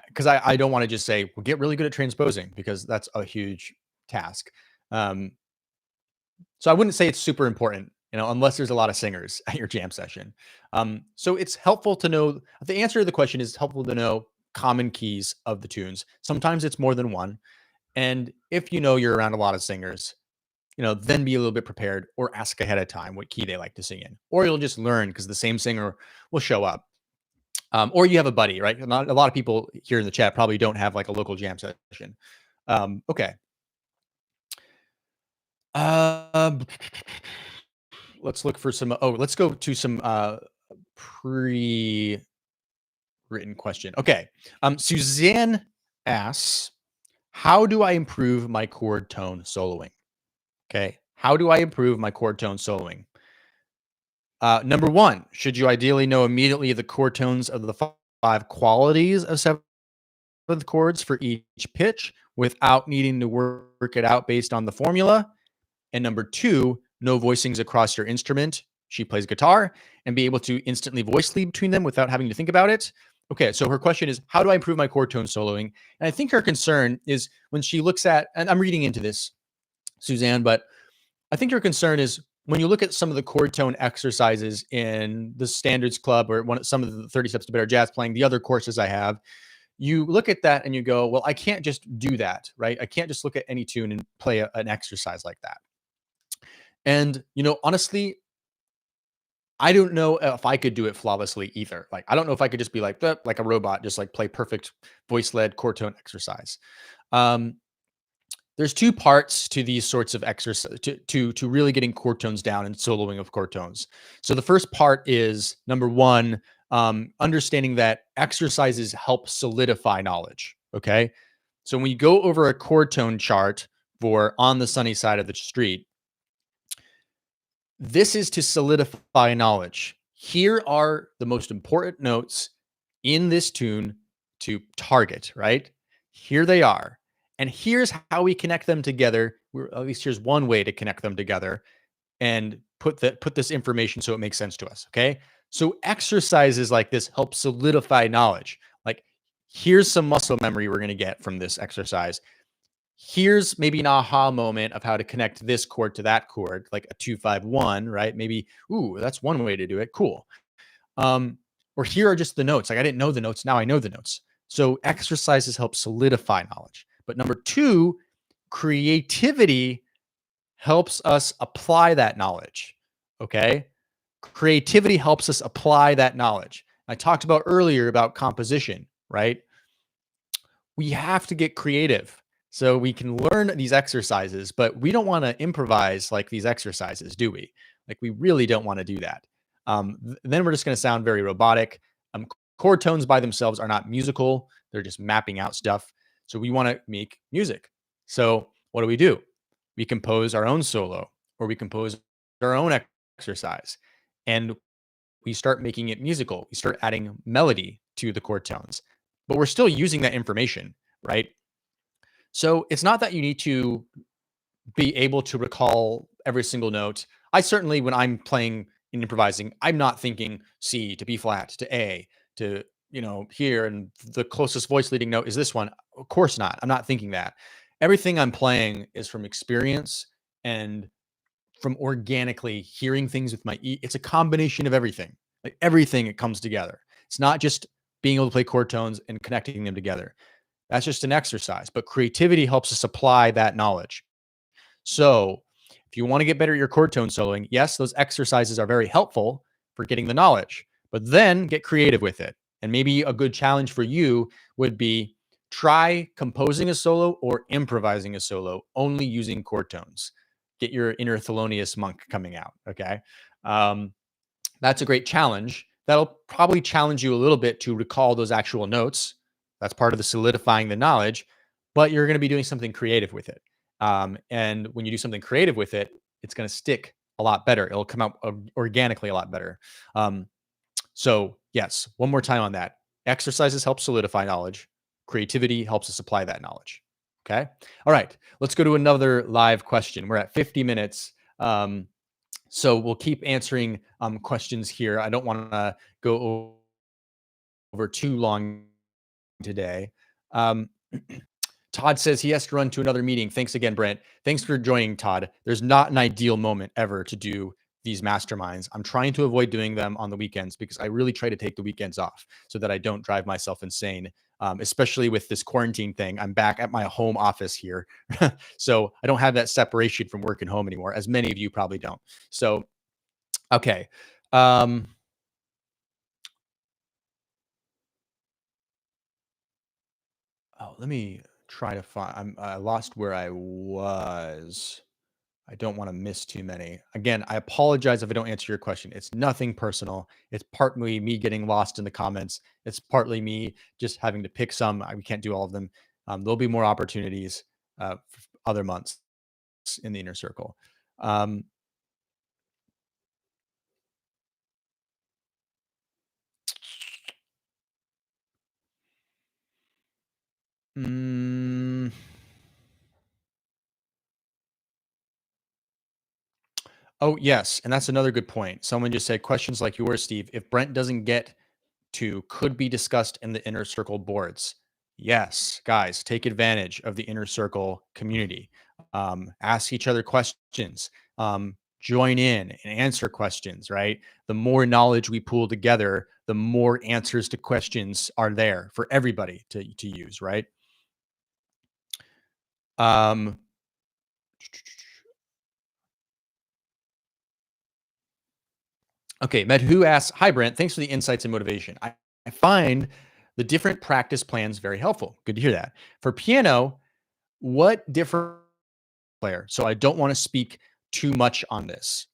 Because I don't want to just say, well, get really good at transposing because that's a huge task. Um, so I wouldn't say it's super important, unless there's a lot of singers at your jam session. So it's helpful to know. The answer to the question is helpful to know common keys of the tunes. Sometimes it's more than one. And if you're around a lot of singers, then be a little bit prepared or ask ahead of time what key they like to sing in. Or you'll just learn because the same singer will show up. Or you have a buddy, right? Not a lot of people here in the chat probably don't have like a local jam session. Okay. Let's look for some. Let's go to some pre-written question. Okay. Suzanne asks, how do I improve my chord tone soloing? Okay. How do I improve my chord tone soloing? Number one, should you ideally know immediately the chord tones of the five qualities of seventh chords for each pitch without needing to work it out based on the formula? And number two, know voicings across your instrument. She plays guitar and be able to instantly voice lead between them without having to think about it. Okay, so her question is, how do I improve my chord tone soloing? And I think her concern is when she looks at, and I'm reading into this, Suzanne, but I think your concern is when you look at some of the chord tone exercises in the Standards Club or some of the 30 Steps to Better Jazz playing, the other courses I have, you look at that and you go, well, I can't just do that, right? I can't just look at any tune and play an exercise like that. And, honestly, I don't know if I could do it flawlessly either. Like, I don't know if I could just be like that, like a robot, just like play perfect voice-led chord tone exercise. There's two parts to these sorts of exercise to really getting chord tones down and soloing of chord tones. So the first part is number one, understanding that exercises help solidify knowledge. Okay. So when we go over a chord tone chart for On the Sunny Side of the Street, this is to solidify knowledge. Here are the most important notes in this tune to target, right? Here they are. And here's how we connect them together. At least here's one way to connect them together and put this information so it makes sense to us, okay? So exercises like this help solidify knowledge. Like, here's some muscle memory we're going to get from this exercise. Here's maybe an aha moment of how to connect this chord to that chord, like a 2-5-1, right? Maybe, ooh, that's one way to do it. Cool. Or here are just the notes. Like, I didn't know the notes. Now I know the notes. So exercises help solidify knowledge. But number two, creativity helps us apply that knowledge. Okay. Creativity helps us apply that knowledge. I talked about earlier about composition, right? We have to get creative. So we can learn these exercises, but we don't want to improvise like these exercises, do we? Like, we really don't want to do that. Then we're just going to sound very robotic. Chord tones by themselves are not musical. They're just mapping out stuff. So we want to make music. So what do? We compose our own solo, or we compose our own exercise, and we start making it musical. We start adding melody to the chord tones, but we're still using that information, right? So it's not that you need to be able to recall every single note. I certainly, when I'm playing and improvising, I'm not thinking C to B flat to A to, here, and the closest voice leading note is this one. Of course not. I'm not thinking that. Everything I'm playing is from experience and from organically hearing things with my it's a combination of everything. Like, everything, it comes together. It's not just being able to play chord tones and connecting them together. That's just an exercise, but creativity helps us apply that knowledge. So, if you want to get better at your chord tone soloing, yes, those exercises are very helpful for getting the knowledge, but then get creative with it. And maybe a good challenge for you would be try composing a solo or improvising a solo only using chord tones. Get your inner Thelonious Monk coming out. Okay. Um, that's a great challenge. That'll probably challenge you a little bit to recall those actual notes. That's part of the solidifying the knowledge, but you're going to be doing something creative with it. And when you do something creative with it, it's going to stick a lot better. It'll come out organically a lot better. Um, so, yes, one more time on that. Exercises help solidify knowledge. Creativity helps us apply that knowledge. Okay. All right. Let's go to another live question. We're at 50 minutes. So we'll keep answering questions here. I don't want to go over too long today. Um, Todd says he has to run to another meeting. Thanks again, Brent. Thanks for joining, Todd. There's not an ideal moment ever to do these masterminds. I'm trying to avoid doing them on the weekends because I really try to take the weekends off so that I don't drive myself insane. Especially with this quarantine thing, I'm back at my home office here. So I don't have that separation from work and home anymore, as many of you probably don't. So, okay. Let me try to find. I lost where I was. I don't want to miss too many. Again, I apologize if I don't answer your question. It's nothing personal. It's partly me getting lost in the comments. It's partly me just having to pick some. We can't do all of them. There'll be more opportunities for other months in the inner circle. Um, mm, oh, yes. And that's another good point. Someone just said questions like yours, Steve. If Brent doesn't get to could be discussed in the inner circle boards. Yes, guys, take advantage of the inner circle community. Ask each other questions. Join in and answer questions, right? The more knowledge we pool together, the more answers to questions are there for everybody to use, right? Um, Okay, Medhu asks, "Hi Brent, thanks for the insights and motivation. I find the different practice plans very helpful. Good to hear that. For piano, what different player? So I don't want to speak too much on this,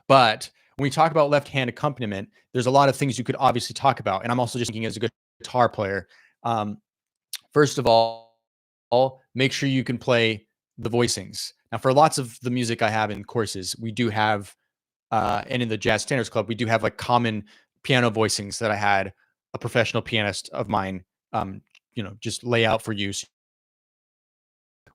but when we talk about left hand accompaniment, there's a lot of things you could obviously talk about. And I'm also just thinking as a guitar player. Um, First of all, make sure you can play the voicings. Now, for lots of the music I have in courses, we do have and in the Jazz Standards Club, we do have like common piano voicings that I had a professional pianist of mine, just lay out for use.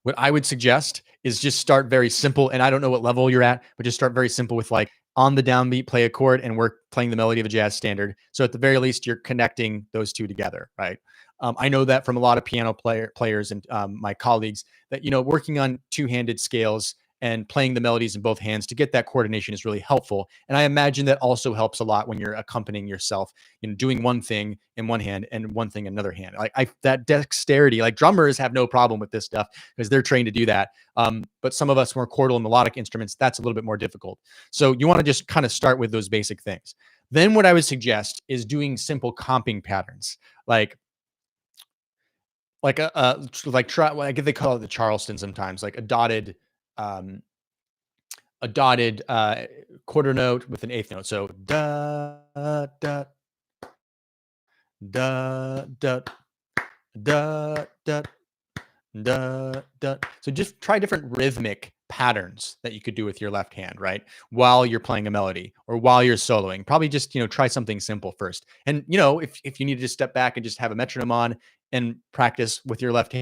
What I would suggest is just start very simple. And I don't know what level you're at, but just start very simple with like on the downbeat, play a chord and work playing the melody of a jazz standard. So at the very least, you're connecting those two together, right? I know that from a lot of piano players and my colleagues that, working on two-handed scales and playing the melodies in both hands to get that coordination is really helpful. And I imagine that also helps a lot when you're accompanying yourself, doing one thing in one hand and one thing in another hand. Like that dexterity, like drummers have no problem with this stuff because they're trained to do that. But some of us more chordal and melodic instruments, that's a little bit more difficult. So you want to just kind of start with those basic things. Then what I would suggest is doing simple comping patterns, like try, I guess they call it the Charleston sometimes, like um, a dotted quarter note with an eighth note. So da da da da da da da da. So just try different rhythmic patterns that you could do with your left hand, right? While you're playing a melody or while you're soloing. Probably just, try something simple first. And if you need to just step back and just have a metronome on and practice with your left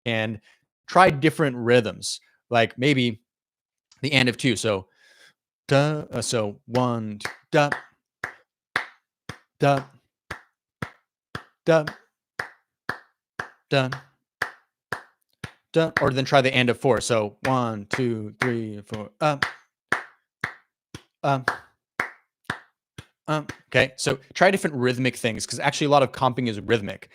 hand, try different rhythms. Like maybe the and of two. So da so one da da da da da, or then try the and of four. So 1, 2, 3, 4, up, Okay, so try different rhythmic things because actually a lot of comping is rhythmic.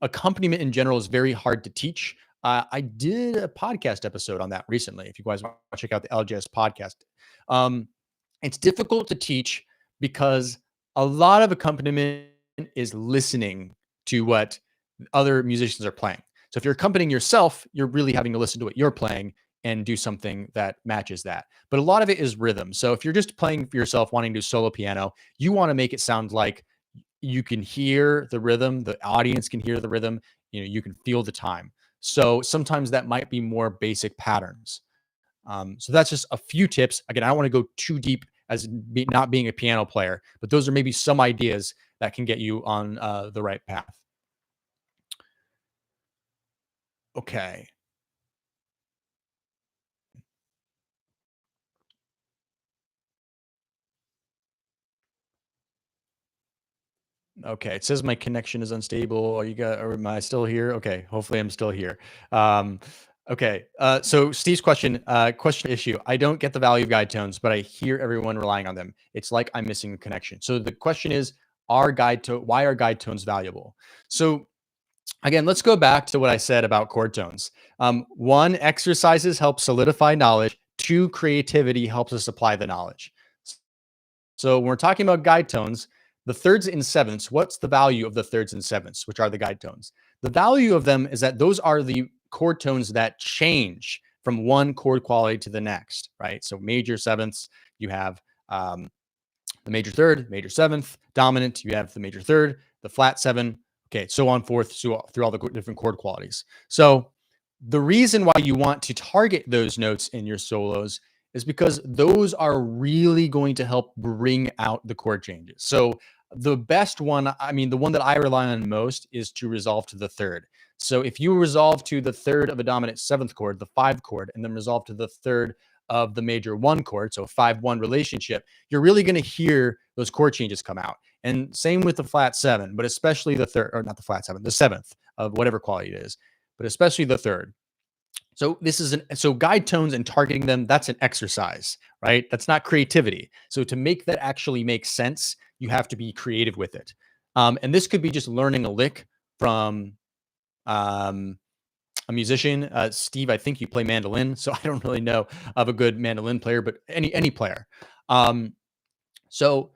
Accompaniment in general is very hard to teach. I did a podcast episode on that recently. If you guys want to check out the LJS podcast, um, it's difficult to teach because a lot of accompaniment is listening to what other musicians are playing. So if you're accompanying yourself, you're really having to listen to what you're playing and do something that matches that. But a lot of it is rhythm. So if you're just playing for yourself, wanting to do solo piano, you want to make it sound like you can hear the rhythm, the audience can hear the rhythm, you can feel the time. So sometimes that might be more basic patterns. So that's just a few tips. Again, I don't want to go too deep as not being a piano player, but those are maybe some ideas that can get you on the right path. Okay. Okay, it says my connection is unstable. Or am I still here? Okay, hopefully I'm still here. Um, okay, so Steve's question issue. I don't get the value of guide tones, but I hear everyone relying on them. It's like I'm missing a connection. So the question is, why are guide tones valuable? So again, let's go back to what I said about chord tones. One, exercises help solidify knowledge. Two, creativity helps us apply the knowledge. So when we're talking about guide tones, the thirds and sevenths, what's the value of the thirds and sevenths, which are the guide tones? The value of them is that those are the chord tones that change from one chord quality to the next, right? So major sevenths, you have the major third, major seventh, dominant, you have the major third, the flat seven, okay, so on forth through all the different chord qualities. So the reason why you want to target those notes in your solos is because those are really going to help bring out the chord changes. So the best one, I mean, the one that I rely on most is to resolve to the third. So if you resolve to the third of a dominant seventh chord, the five chord, and then resolve to the third of the major one chord, so 5-1 relationship, you're really going to hear those chord changes come out. And same with the flat seven, but especially the third, or not the flat seven, the seventh of whatever quality it is, but especially the third. So so guide tones and targeting them, that's an exercise, right? That's not creativity. So to make that actually make sense, you have to be creative with it. And this could be just learning a lick from um, a musician. Steve, I think you play mandolin, so I don't really know of a good mandolin player, but any player. Um, so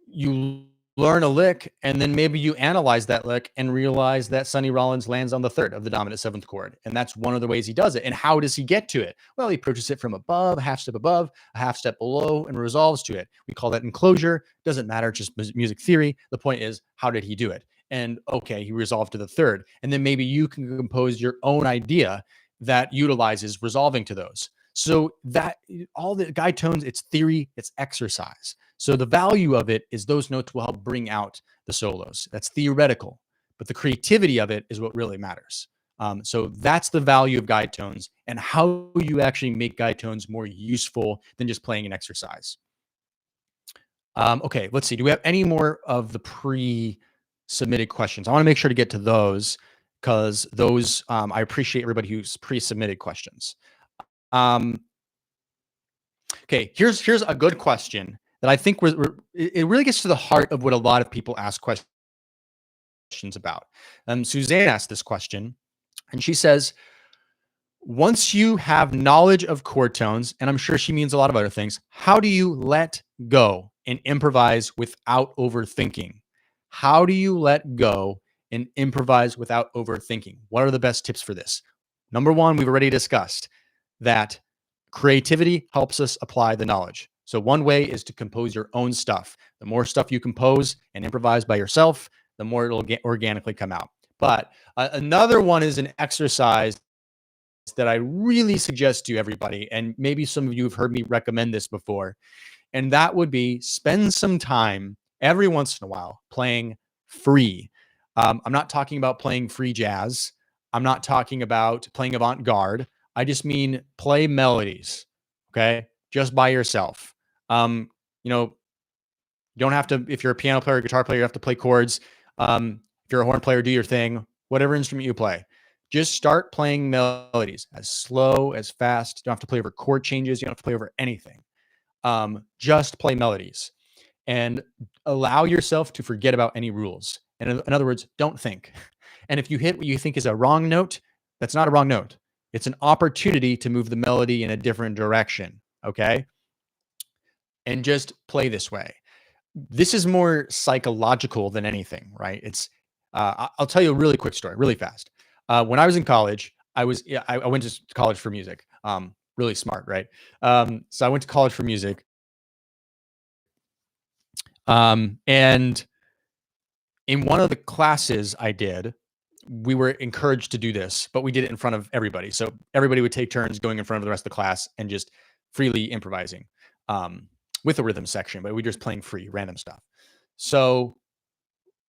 you learn a lick, and then maybe you analyze that lick and realize that Sonny Rollins lands on the third of the dominant seventh chord. And that's one of the ways he does it. And how does he get to it? Well, he approaches it from above, a half step below, and resolves to it. We call that enclosure. Doesn't matter, just music theory. The point is, how did he do it? And okay, he resolved to the third. And then maybe you can compose your own idea that utilizes resolving to those. So that all the guide tones, it's theory, it's exercise. So the value of it is those notes will help bring out the solos. That's theoretical, but the creativity of it is what really matters. So that's the value of guide tones and how you actually make guide tones more useful than just playing an exercise. Okay, let's see. Do we have any more of the pre-submitted questions? I want to make sure to get to those because those I appreciate everybody who's pre-submitted questions. Um, okay, here's a good question that I think it really gets to the heart of what a lot of people ask questions about. Suzanne asked this question, and she says, once you have knowledge of chord tones, and I'm sure she means a lot of other things, how do you let go and improvise without overthinking? How do you let go and improvise without overthinking? What are the best tips for this? Number one, we've already discussed that creativity helps us apply the knowledge. So one way is to compose your own stuff. The more stuff you compose and improvise by yourself, the more it'll organically come out. But another one is an exercise that I really suggest to everybody, and maybe some of you have heard me recommend this before, and that would be spend some time every once in a while playing free. I'm not talking about playing free jazz. I'm not talking about playing avant-garde. I just mean play melodies, okay? Just by yourself. You know, you don't have to, if you're a piano player or guitar player, you have to play chords. If you're a horn player, do your thing, whatever instrument you play. Just start playing melodies as slow, as fast. You don't have to play over chord changes. You don't have to play over anything. Just play melodies. and allow yourself to forget about any rules. And in other words, don't think. And if you hit what you think is a wrong note, that's not a wrong note. It's an opportunity to move the melody in a different direction. Okay. And just play this way. This is more psychological than anything, right? I'll tell you a really quick story, really fast. When I was in college, I went to college for music. Really smart, right? So I went to college for music. And in one of the classes I did, we were encouraged to do this, but we did it in front of everybody. So everybody would take turns going in front of the rest of the class and just freely improvising, with a rhythm section, but we were just playing free, random stuff. So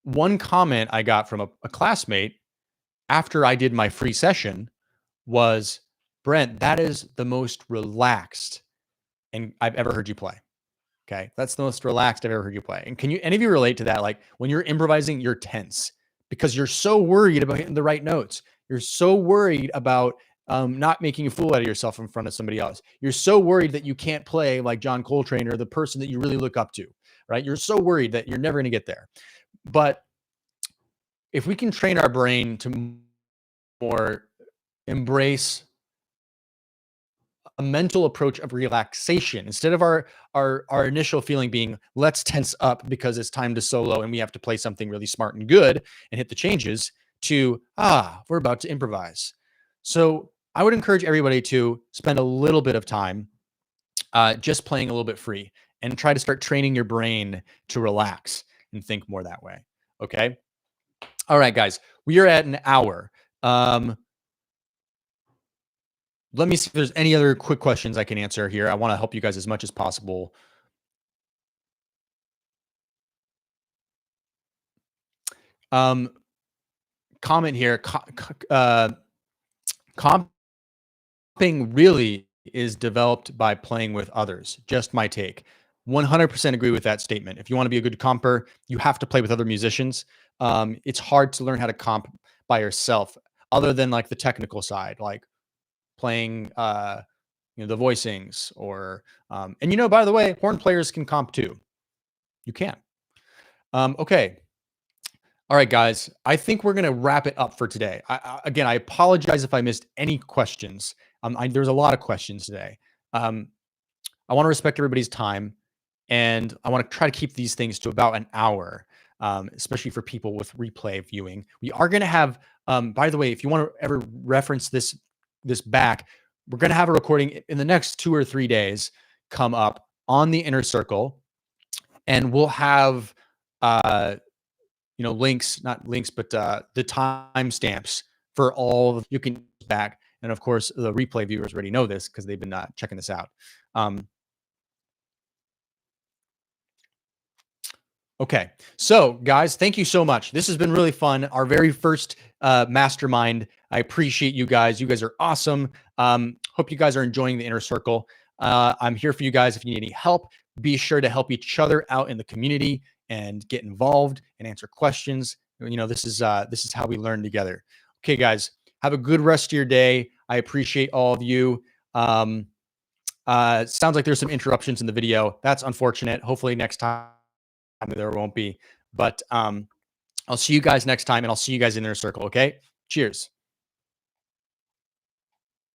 one comment I got from a classmate after I did my free session was, Brent, that is the most relaxed and I've ever heard you play. Okay. That's the most relaxed I've ever heard you play. And can you, any of you relate to that? Like when you're improvising, you're tense because you're so worried about hitting the right notes. You're so worried about not making a fool out of yourself in front of somebody else. You're so worried that you can't play like John Coltrane or the person that you really look up to, right? You're so worried that you're never going to get there. But if we can train our brain to more embrace a mental approach of relaxation instead of our initial feeling being let's tense up because it's time to solo and we have to play something really smart and good and hit the changes to we're about to improvise. So I would encourage everybody to spend a little bit of time just playing a little bit free and try to start training your brain to relax and think more that way. Okay. All right, guys, we are at an hour. Let me see if there's any other quick questions I can answer here. I want to help you guys as much as possible. Comment here. Comping really is developed by playing with others. Just my take. 100% agree with that statement. If you want to be a good comper, you have to play with other musicians. It's hard to learn how to comp by yourself, other than like the technical side, like playing the voicings or and by the way, horn players can comp too. You can. Okay. All right, guys. I think we're gonna wrap it up for today. Again, I apologize if I missed any questions. There's a lot of questions today. I want to respect everybody's time, and I want to try to keep these things to about an hour, especially for people with replay viewing. We are going to have, by the way, if you want to ever reference this back, we're going to have a recording in the next 2 or 3 days come up on the Inner Circle, and we'll have, links, not links, but the timestamps for all you can back. And of course, the replay viewers already know this because they've been checking this out. Okay. So guys, thank you so much. This has been really fun. Our very first mastermind. I appreciate you guys. You guys are awesome. Hope you guys are enjoying the Inner Circle. I'm here for you guys. If you need any help, be sure to help each other out in the community and get involved and answer questions. This is how we learn together. Okay, guys, have a good rest of your day. I appreciate all of you. Sounds like there's some interruptions in the video. That's unfortunate. Hopefully next time there won't be, but I'll see you guys next time, and I'll see you guys in the Inner Circle. Okay. Cheers.